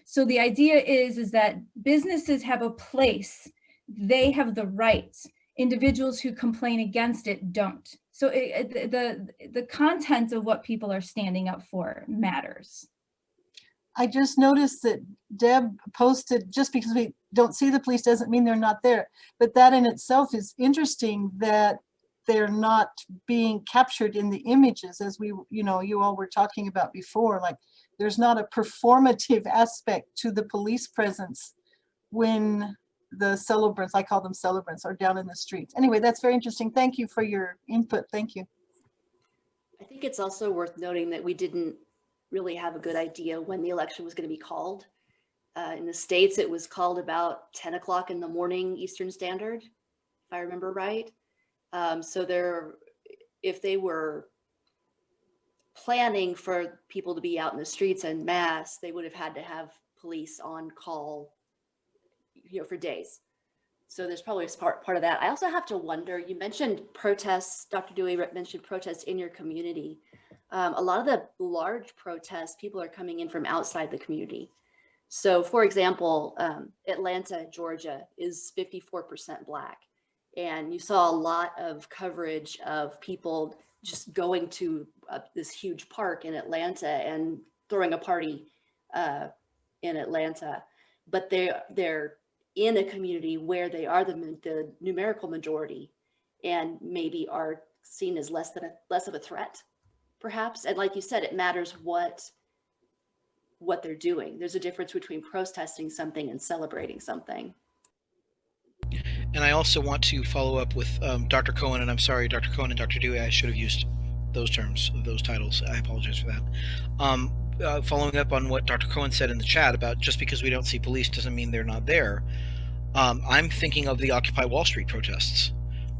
So the idea is that businesses have a place. They have the rights. Individuals who complain against it don't. So the content of what people are standing up for matters. I just noticed that Deb posted, just because we don't see the police doesn't mean they're not there. But that in itself is interesting, that they're not being captured in the images, as we, you know, you all were talking about before. Like there's not a performative aspect to the police presence when the celebrants, I call them celebrants, are down in the streets. Anyway, that's very interesting. Thank you for your input. Thank you. I think it's also worth noting that we didn't really have a good idea when the election was going to be called. In the States, it was called about 10 o'clock in the morning Eastern Standard, if I remember right. So if they were planning for people to be out in the streets en masse, they would have had to have police on call, you know, for days. So there's probably part of that. I also have to wonder, you mentioned protests, Dr. Dewey mentioned protests in your community. A lot of the large protests, people are coming in from outside the community. So for example, Atlanta, Georgia is 54% Black. And you saw a lot of coverage of people just going to this huge park in Atlanta and throwing a party in Atlanta, but they're in a community where they are the numerical majority and maybe are seen as less of a threat, perhaps. And like you said, it matters what they're doing. There's a difference between protesting something and celebrating something. And I also want to follow up with Dr. Cohen, and I'm sorry, Dr. Cohen and Dr. Dewey, I should have used those terms, those titles. I apologize for that. Following up on what Dr. Cohen said in the chat about just because we don't see police doesn't mean they're not there. I'm thinking of the Occupy Wall Street protests,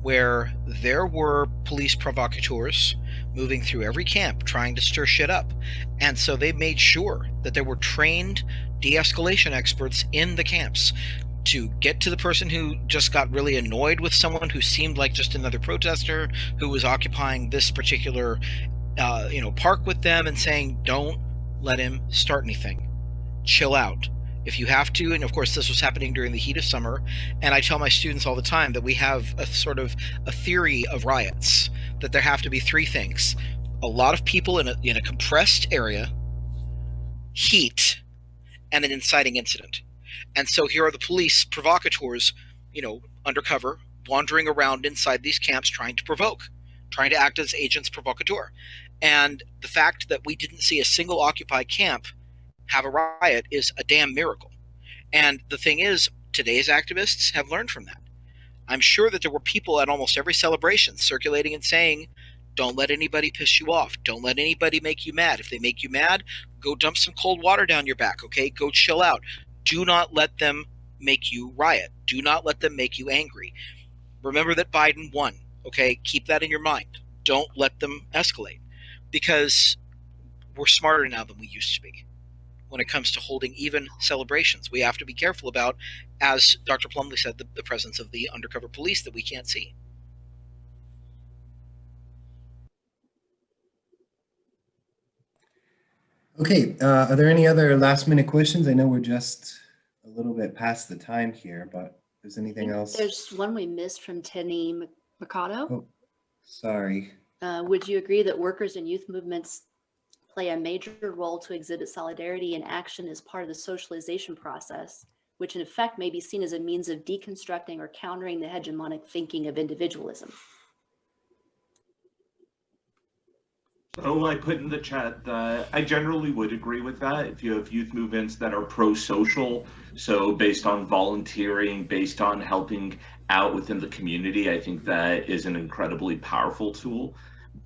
where there were police provocateurs moving through every camp trying to stir shit up. And so they made sure that there were trained de-escalation experts in the camps to get to the person who just got really annoyed with someone who seemed like just another protester who was occupying this particular park with them, and saying, don't let him start anything. Chill out. If you have to, and of course this was happening during the heat of summer, and I tell my students all the time that we have a sort of a theory of riots, that there have to be three things: a lot of people in a compressed area, heat, and an inciting incident. And so here are the police provocateurs, undercover, wandering around inside these camps trying to provoke, trying to act as agents provocateur. And the fact that we didn't see a single Occupy camp have a riot is a damn miracle. And the thing is, today's activists have learned from that. I'm sure that there were people at almost every celebration circulating and saying, don't let anybody piss you off. Don't let anybody make you mad. If they make you mad, go dump some cold water down your back, okay? Go chill out. Do not let them make you riot. Do not let them make you angry. Remember that Biden won, okay? Keep that in your mind. Don't let them escalate, because we're smarter now than we used to be when it comes to holding even celebrations. We have to be careful about, as Dr. Plumley said, the presence of the undercover police that we can't see. Okay, are there any other last minute questions? I know we're just a little bit past the time here, but if there's anything else? There's one we missed from Tenny Mikado. Oh, sorry. Would you agree that workers and youth movements play a major role to exhibit solidarity and action as part of the socialization process, which in effect may be seen as a means of deconstructing or countering the hegemonic thinking of individualism? So I put in the chat that I generally would agree with that. If you have youth movements that are pro-social, so based on volunteering, based on helping out within the community, I think that is an incredibly powerful tool.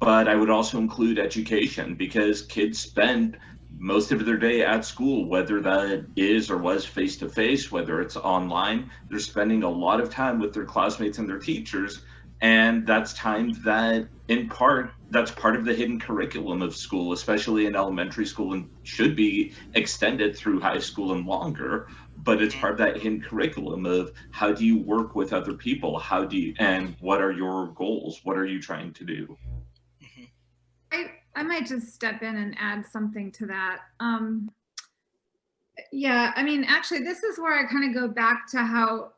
But I would also include education, because kids spend most of their day at school, whether that is or was face-to-face, whether it's online. They're spending a lot of time with their classmates and their teachers. And that's time that, in part, that's part of the hidden curriculum of school, especially in elementary school, and should be extended through high school and longer. But it's part of that hidden curriculum of how do you work with other people? And what are your goals? What are you trying to do? I might just step in and add something to that. Yeah, I mean, actually, this is where I kind of go back to how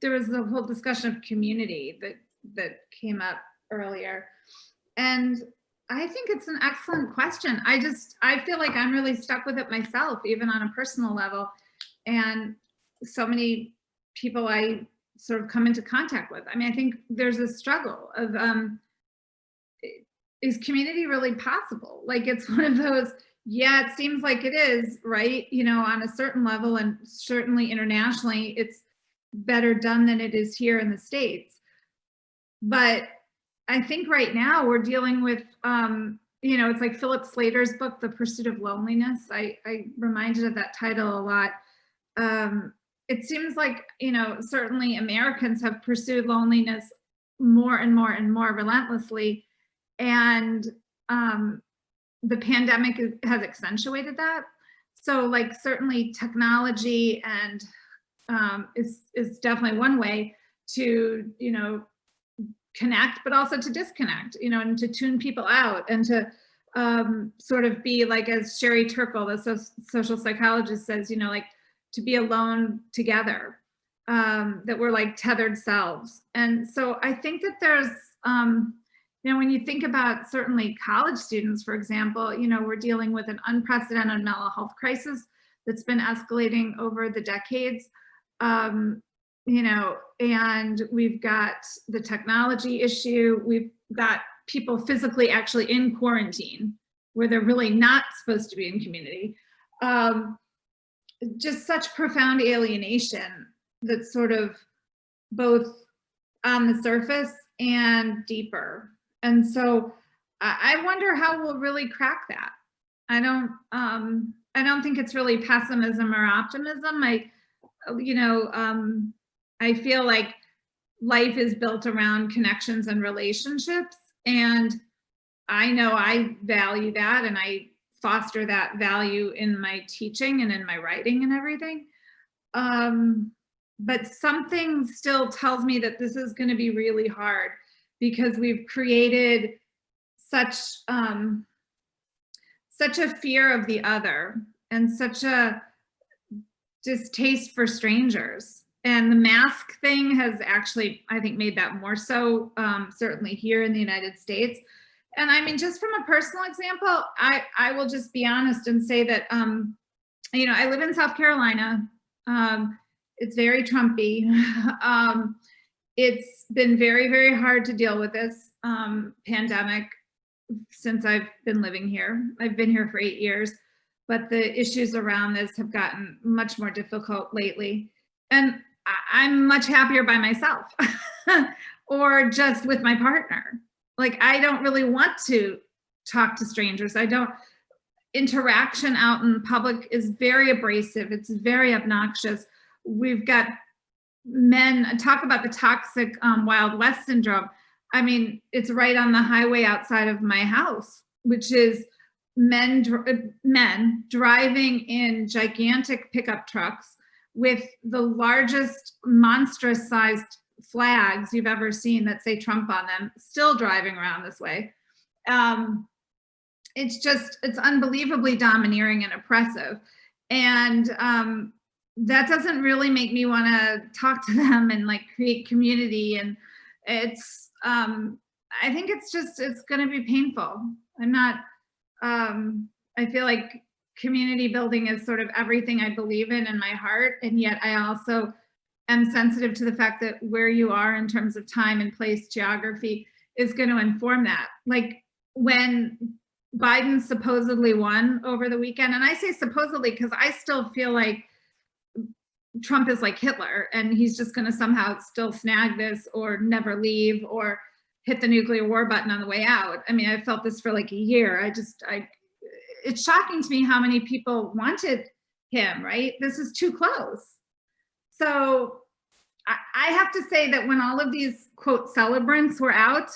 there was the whole discussion of community that came up earlier. And I think it's an excellent question. I feel like I'm really stuck with it myself, even on a personal level. And so many people I sort of come into contact with. I mean, I think there's a struggle of, is community really possible? Like, it's one of those, yeah, it seems like it is, right? On a certain level, and certainly internationally, it's better done than it is here in the States. But I think right now we're dealing with, it's like Philip Slater's book, The Pursuit of Loneliness. I reminded of that title a lot. It seems like, certainly Americans have pursued loneliness more and more and more relentlessly. And the pandemic has accentuated that. So like certainly technology and is definitely one way to, connect, but also to disconnect, and to tune people out, and to sort of be like, as Sherry Turkle, the social psychologist says, like to be alone together. that we're like tethered selves. And so I think that there's, when you think about certainly college students, for example, we're dealing with an unprecedented mental health crisis that's been escalating over the decades. And we've got the technology issue. We've got people physically actually in quarantine where they're really not supposed to be in community. Just such profound alienation that's sort of both on the surface and deeper. And so I wonder how we'll really crack that. I don't think it's really pessimism or optimism. I feel like life is built around connections and relationships, and I know I value that, and I foster that value in my teaching and in my writing and everything. But something still tells me that this is going to be really hard because we've created such a fear of the other and such a distaste for strangers. And the mask thing has actually, I think, made that more so, certainly here in the United States. And I mean, just from a personal example, I will just be honest and say that, I live in South Carolina. It's very Trumpy. It's been very, very hard to deal with this pandemic since I've been living here. I've been here for 8 years, but the issues around this have gotten much more difficult lately. And I'm much happier by myself or just with my partner. Like, I don't really want to talk to strangers. Interaction out in public is very abrasive. It's very obnoxious. We've got men, talk about the toxic Wild West syndrome. I mean, it's right on the highway outside of my house, which is men driving in gigantic pickup trucks with the largest monstrous sized flags you've ever seen that say Trump on them, still driving around this way. It's unbelievably domineering and oppressive. And that doesn't really make me want to talk to them and like create community. And it's, I think it's going to be painful. I feel like community building is sort of everything I believe in my heart. And yet I also am sensitive to the fact that where you are in terms of time and place, geography is going to inform that. Like when Biden supposedly won over the weekend, and I say supposedly because I still feel like Trump is like Hitler and he's just going to somehow still snag this or never leave or hit the nuclear war button on the way out. I mean, I felt this for like a year. It's shocking to me how many people wanted him, right? This is too close. So I have to say that when all of these quote celebrants were out,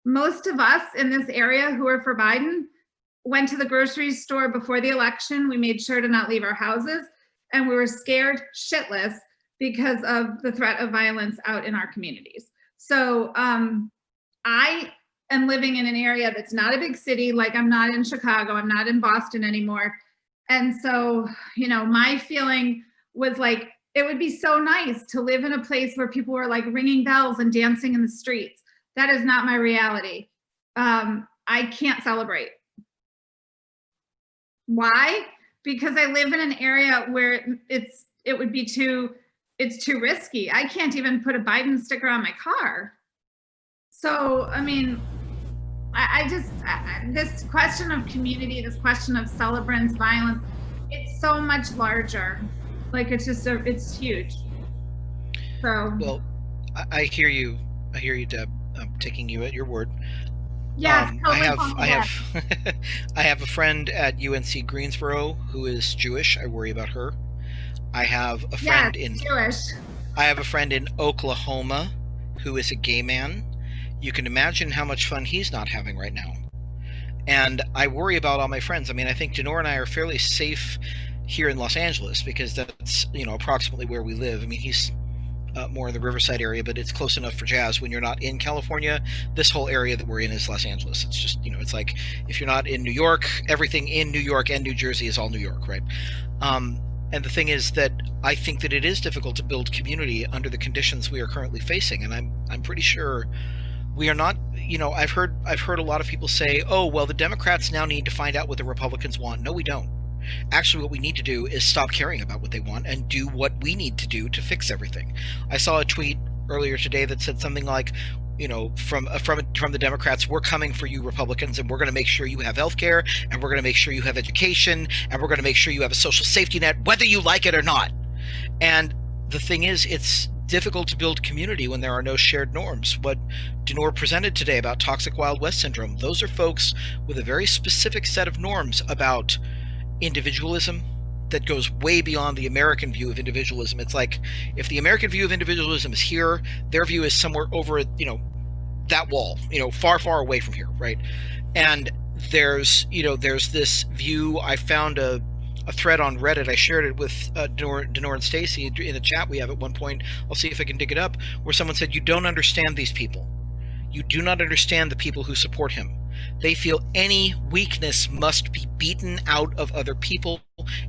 most of us in this area who are for Biden went to the grocery store before the election. We made sure to not leave our houses, and we were scared shitless because of the threat of violence out in our communities. So I am living in an area that's not a big city. Like, I'm not in Chicago, I'm not in Boston anymore. And so, my feeling was like, it would be so nice to live in a place where people were like ringing bells and dancing in the streets. That is not my reality. I can't celebrate. Why? Because I live in an area where it's too risky. I can't even put a Biden sticker on my car. So, I mean, this question of community, this question of celebrants, violence, it's so much larger. Like, it's huge. So. Well, I hear you, Deb. I'm taking you at your word. Yes, I have a friend at UNC Greensboro who is Jewish. I worry about her. I have a friend Jewish. I have a friend in Oklahoma who is a gay man. You can imagine how much fun he's not having right now. And I worry about all my friends. I mean, I think Denora and I are fairly safe here in Los Angeles because that's, approximately where we live. I mean, he's more in the Riverside area, but it's close enough for jazz. When you're not in California, this whole area that we're in is Los Angeles. It's just, it's like if you're not in New York, everything in New York and New Jersey is all New York, right? And the thing is that I think that it is difficult to build community under the conditions we are currently facing. And I'm pretty sure we are not, you know, I've heard a lot of people say, oh, well, the Democrats now need to find out what the Republicans want. No, we don't. Actually, what we need to do is stop caring about what they want and do what we need to do to fix everything. I saw a tweet earlier today that said something like, you know, from the Democrats, we're coming for you Republicans, and we're going to make sure you have health care, and we're going to make sure you have education, and we're going to make sure you have a social safety net, whether you like it or not. And the thing is, it's difficult to build community when there are no shared norms. What Dinor presented today about toxic Wild West syndrome, those are folks with a very specific set of norms about individualism that goes way beyond the American view of individualism. It's like, if the American view of individualism is here, their view is somewhere over, you know, that wall, you know, far, far away from here, right? And there's this view. I found a thread on Reddit. I shared it with Dinor and Stacy in the chat we have at one point. I'll see if I can dig it up, where someone said, you don't understand these people. You do not understand the people who support him. They feel any weakness must be beaten out of other people.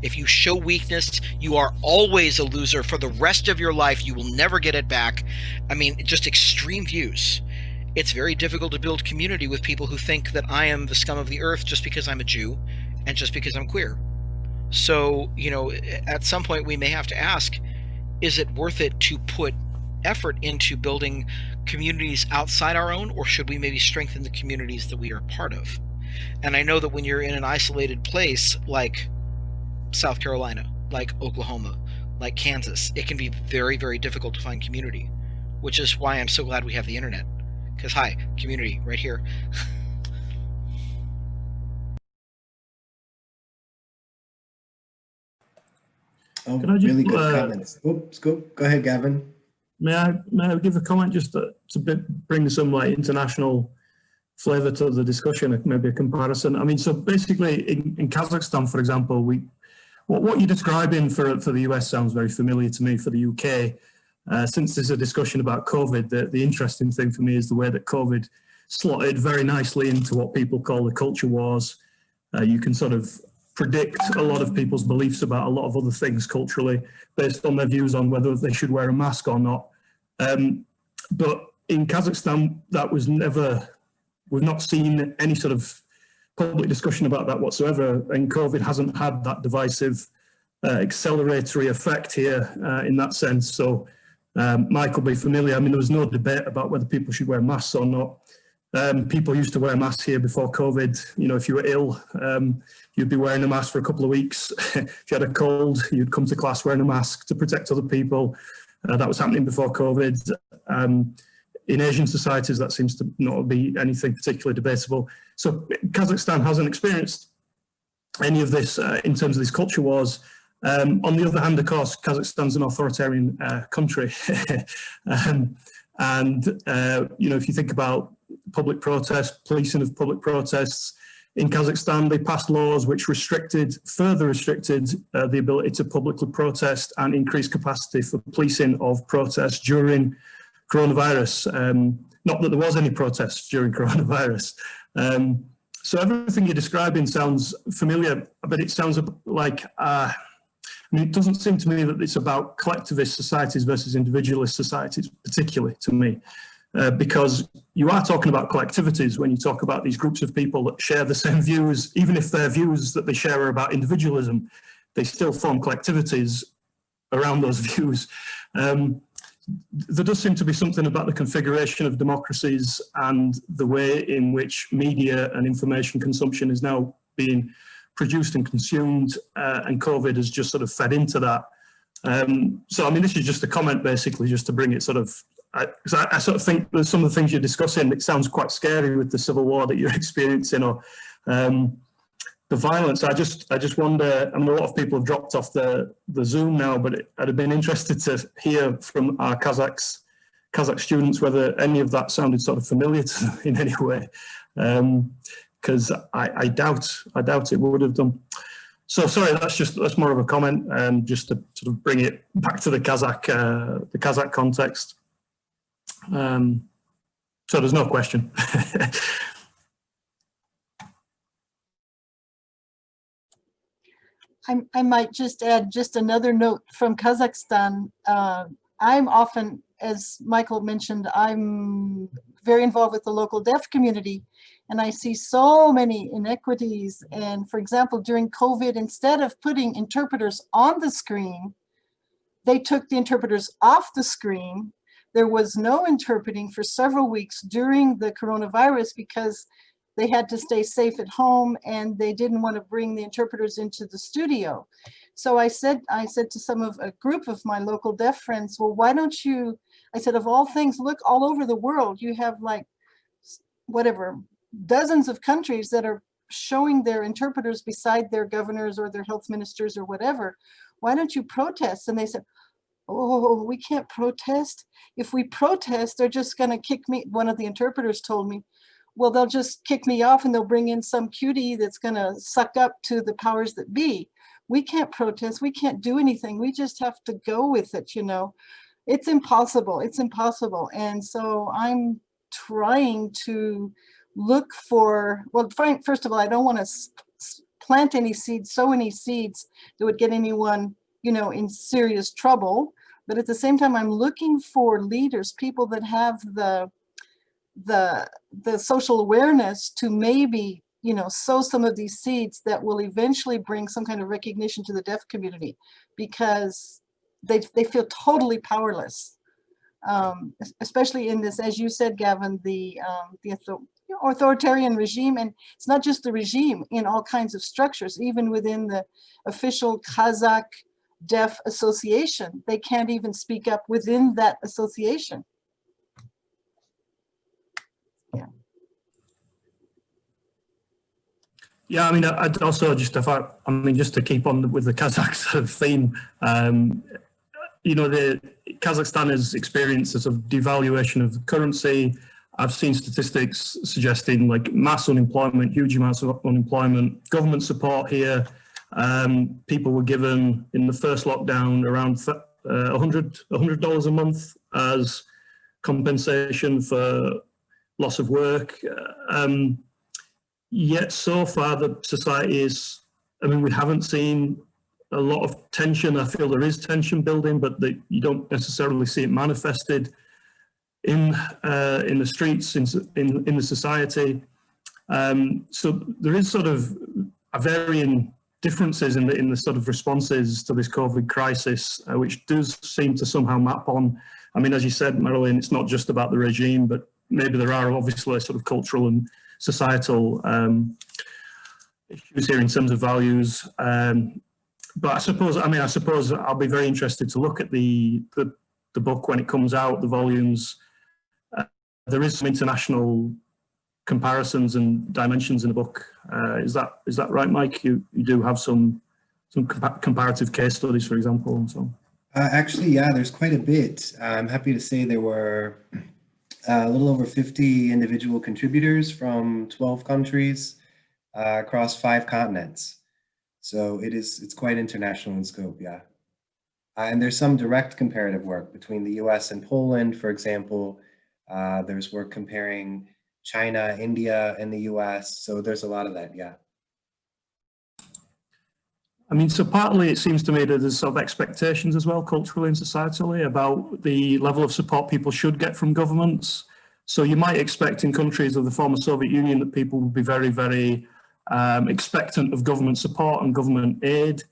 If you show weakness, you are always a loser for the rest of your life. You will never get it back. I mean, just extreme views. It's very difficult to build community with people who think that I am the scum of the earth just because I'm a Jew and just because I'm queer. So, you know, at some point we may have to ask, is it worth it to put effort into building communities outside our own, or should we maybe strengthen the communities that we are part of? And I know that when you're in an isolated place like South Carolina, like Oklahoma, like Kansas, it can be very, very difficult to find community, which is why I'm so glad we have the internet. Because, hi, community right here. Oh, Can I just, really good comments. Oops, go ahead, Gavin. May I give a comment just to bring some like international flavor to the discussion, maybe a comparison? I mean, so basically in Kazakhstan, for example, what you're describing for the US sounds very familiar to me for the UK. Since there's a discussion about COVID, the interesting thing for me is the way that COVID slotted very nicely into what people call the culture wars. You can sort of predict a lot of people's beliefs about a lot of other things culturally based on their views on whether they should wear a mask or not. But in Kazakhstan, that was never, we've not seen any sort of public discussion about that whatsoever. And COVID hasn't had that divisive acceleratory effect here in that sense. So Mike will be familiar. I mean, there was no debate about whether people should wear masks or not. People used to wear masks here before COVID. You know, if you were ill, you'd be wearing a mask for a couple of weeks. If you had a cold, you'd come to class wearing a mask to protect other people. That was happening before COVID. In Asian societies, that seems to not be anything particularly debatable. So Kazakhstan hasn't experienced any of this in terms of these culture wars. On the other hand, of course, Kazakhstan's an authoritarian country. You know, if you think about public protests, policing of public protests, in Kazakhstan, they passed laws which further restricted the ability to publicly protest and increase capacity for policing of protests during coronavirus. Not that there was any protests during coronavirus. So everything you're describing sounds familiar, but it sounds like, I mean, it doesn't seem to me that it's about collectivist societies versus individualist societies, particularly to me. Because you are talking about collectivities when you talk about these groups of people that share the same views, even if their views that they share are about individualism, they still form collectivities around those views. There does seem to be something about the configuration of democracies and the way in which media and information consumption is now being produced and consumed, and COVID has just sort of fed into that. So, I mean, this is just a comment, basically, just to bring it sort of, I sort of think that some of the things you're discussing, it sounds quite scary with the civil war that you're experiencing, or the violence. I just wonder, I mean, a lot of people have dropped off the Zoom now, but I'd have been interested to hear from our Kazakh students whether any of that sounded sort of familiar to them in any way. Because I doubt it would have done. So sorry, that's more of a comment, just to sort of bring it back to the Kazakh context. So there's no question. I might just add just another note from Kazakhstan. I'm often, as Michael mentioned, I'm very involved with the local deaf community, and I see so many inequities. And for example, during COVID, instead of putting interpreters on the screen, they took the interpreters off the screen. There was no interpreting for several weeks during the coronavirus because they had to stay safe at home and they didn't want to bring the interpreters into the studio. So I said to a group of my local deaf friends, well, why don't you, I said, of all things, look all over the world. You have like, whatever, dozens of countries that are showing their interpreters beside their governors or their health ministers or whatever. Why don't you protest? And they said, oh, we can't protest. If we protest, they're just going to kick me. One of the interpreters told me, well, they'll just kick me off and they'll bring in some cutie that's going to suck up to the powers that be. We can't protest. We can't do anything. We just have to go with it, you know. It's impossible. It's impossible. And so I'm trying to look for, well, first of all, I don't want to plant any seeds, sow any seeds that would get anyone, you know, in serious trouble. But at the same time, I'm looking for leaders, people that have the social awareness to maybe, you know, sow some of these seeds that will eventually bring some kind of recognition to the deaf community, because they feel totally powerless, especially in this, as you said, Gavin, the authoritarian regime. And it's not just the regime, in all kinds of structures, even within the official Kazakh Deaf Association, they can't even speak up within that association. Yeah, I mean, I'd also just, just to keep on with the Kazakh sort of theme, you know, Kazakhstan has experienced a sort of devaluation of the currency. I've seen statistics suggesting like mass unemployment, huge amounts of unemployment, government support here. People were given in the first lockdown around $100 a month as compensation for loss of work. Yet so far the society is, I mean, we haven't seen a lot of tension. I feel there is tension building, but you don't necessarily see it manifested in the streets, in the society. So there is sort of a varying differences in the sort of responses to this COVID crisis, which does seem to somehow map on. I mean, as you said, Marilyn, it's not just about the regime, but maybe there are obviously sort of cultural and societal issues here in terms of values. But I suppose I'll be very interested to look at the book when it comes out, the volumes. There is some international comparisons and dimensions in the book. Is that right, Mike? You do have some comparative case studies, for example, and so on. Actually, yeah, there's quite a bit. I'm happy to say there were a little over 50 individual contributors from 12 countries across 5 continents. So it's quite international in scope, yeah. And there's some direct comparative work between the US and Poland, for example. There's work comparing China, India, and the US. So there's a lot of that, yeah. I mean, so partly it seems to me that there's sort of expectations as well, culturally and societally, about the level of support people should get from governments. So you might expect in countries of the former Soviet Union that people would be very, very expectant of government support and government aid,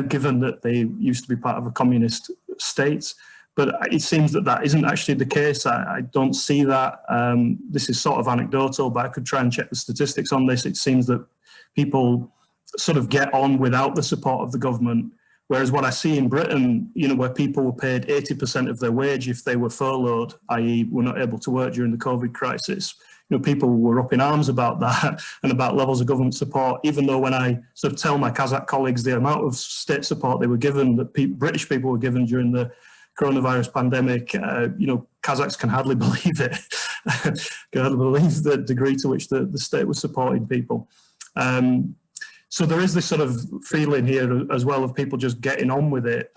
given that they used to be part of a communist state. But it seems that isn't actually the case. I don't see that. This is sort of anecdotal, but I could try and check the statistics on this. It seems that people sort of get on without the support of the government. Whereas what I see in Britain, you know, where people were paid 80% of their wage if they were furloughed, i.e. were not able to work during the COVID crisis, you know, people were up in arms about that and about levels of government support, even though when I sort of tell my Kazakh colleagues the amount of state support they were given, that British people were given during the coronavirus pandemic, you know, Kazakhs can hardly believe it, can hardly believe the degree to which the state was supporting people. So there is this sort of feeling here as well of people just getting on with it.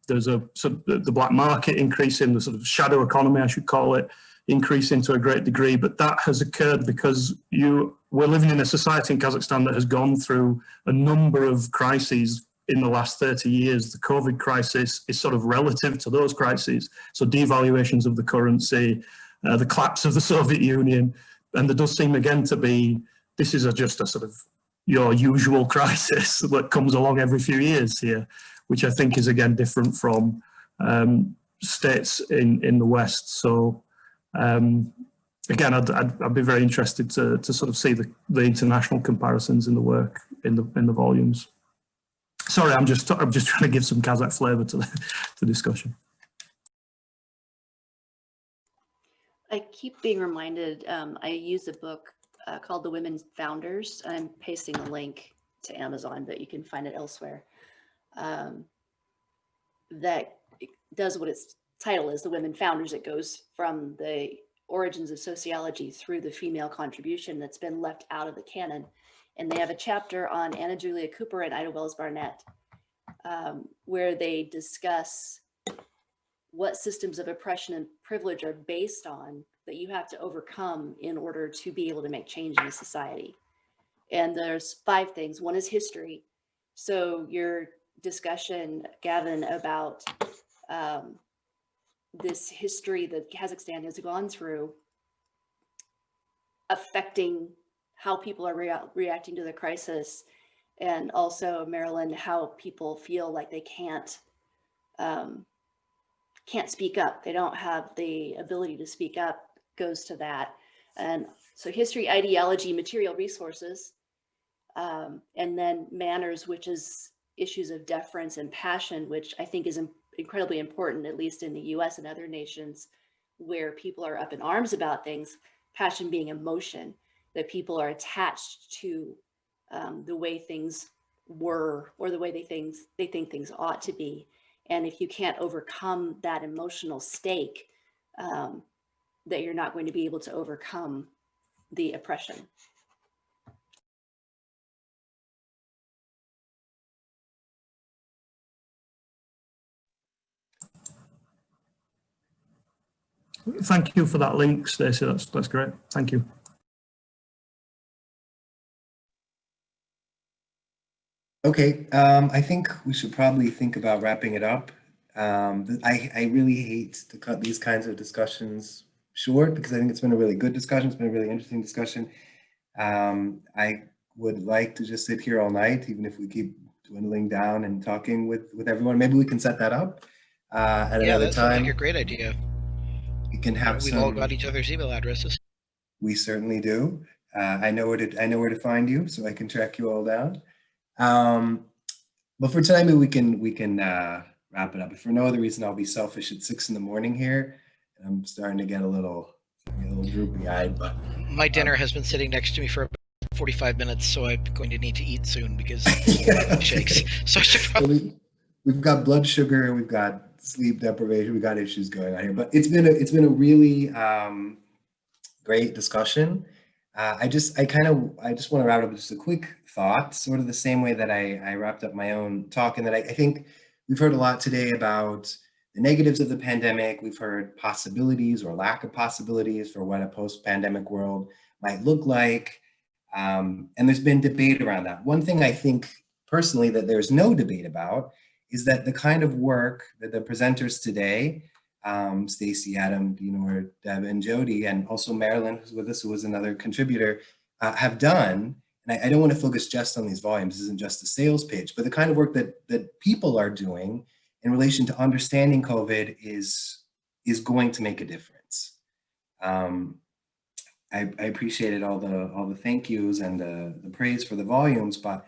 There's a sort of the black market increasing, the sort of shadow economy, I should call it, increasing to a great degree, but that has occurred because you we're living in a society in Kazakhstan that has gone through a number of crises in the last 30 years. The COVID crisis is sort of relative to those crises. So devaluations of the currency, the collapse of the Soviet Union, and there does seem again to be, this is just a sort of your usual crisis that comes along every few years here, which I think is again different from states in the West. So again, I'd be very interested to sort of see the international comparisons in the work in the volumes. Sorry, I'm just trying to give some Kazakh flavour to the discussion. I keep being reminded, I use a book called The Women Founders. I'm pasting a link to Amazon, but you can find it elsewhere. That does what its title is, The Women Founders. It goes from the origins of sociology through the female contribution that's been left out of the canon. And they have a chapter on Anna Julia Cooper and Ida Wells Barnett, where they discuss what systems of oppression and privilege are based on that you have to overcome in order to be able to make change in a society. And there's 5 things. One is history. So your discussion, Gavin, about this history that Kazakhstan has gone through affecting how people are reacting to the crisis, and also, Marilyn, how people feel like they can't speak up. They don't have the ability to speak up, goes to that. And so history, ideology, material resources, and then manners, which is issues of deference and passion, which I think is incredibly important, at least in the US and other nations where people are up in arms about things, passion being emotion, that people are attached to the way things were or the way they think things ought to be. And if you can't overcome that emotional stake, that you're not going to be able to overcome the oppression. Thank you for that link, Stacey. That's great. Thank you. Okay, I think we should probably think about wrapping it up. I really hate to cut these kinds of discussions short because I think it's been a really good discussion. It's been a really interesting discussion. I would like to just sit here all night, even if we keep dwindling down and talking with everyone. Maybe we can set that up at another that time. sounds like a great idea. We can have We've all got each other's email addresses. We certainly do. I know where to find you, so I can track you all down. But for tonight, maybe we can wrap it up. If for no other reason, I'll be selfish at 6 in the morning here. I'm starting to get a little droopy-eyed, but my dinner has been sitting next to me for about 45 minutes, so I'm going to need to eat soon because shakes. So I should probably... we've got blood sugar, we've got sleep deprivation, we've got issues going on here. But it's been a really great discussion. I just want to wrap up with just a quick thought, sort of the same way that I wrapped up my own talk, and that I think we've heard a lot today about the negatives of the pandemic. We've heard possibilities or lack of possibilities for what a post-pandemic world might look like. And there's been debate around that. One thing I think personally that there's no debate about is that the kind of work that the presenters today, Stacey, Adam, Dinor, Deb, and Jody, and also Marilyn, who's with us, who was another contributor, have done. And I don't want to focus just on these volumes. This isn't just a sales pitch, but the kind of work that people are doing in relation to understanding COVID is going to make a difference. I appreciated all the thank yous and the praise for the volumes, but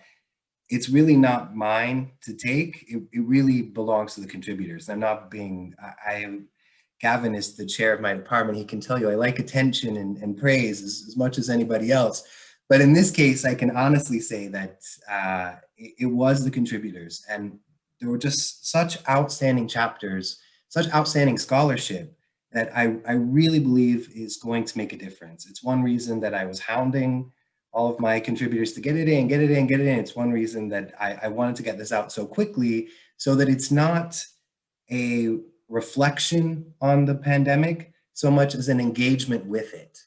it's really not mine to take. It really belongs to the contributors. I'm not being, Gavin is the chair of my department. He can tell you I like attention and praise as much as anybody else. But in this case, I can honestly say that it was the contributors, and there were just such outstanding chapters, such outstanding scholarship that I really believe is going to make a difference. It's one reason that I was hounding all of my contributors to get it in. It's one reason that I wanted to get this out so quickly, so that it's not a reflection on the pandemic so much as an engagement with it.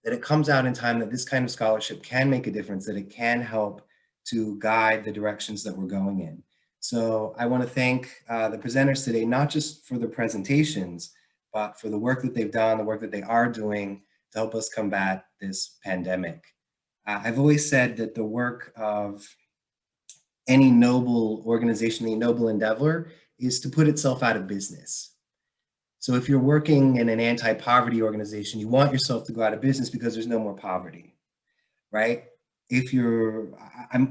that it comes out in time, that this kind of scholarship can make a difference, that it can help to guide the directions that we're going in. So I want to thank the presenters today, not just for the presentations, but for the work that they've done, the work that they are doing to help us combat this pandemic. I've always said that the work of any noble organization, any noble endeavor, is to put itself out of business. So if you're working in an anti-poverty organization, you want yourself to go out of business because there's no more poverty, right? If you're,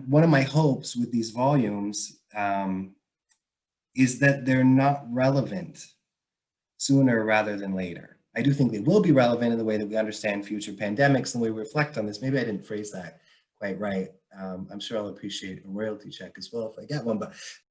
one of my hopes with these volumes is that they're not relevant sooner rather than later. I do think they will be relevant in the way that we understand future pandemics and the way we reflect on this. Maybe I didn't phrase that quite right. I'm sure I'll appreciate a royalty check as well if I get one, but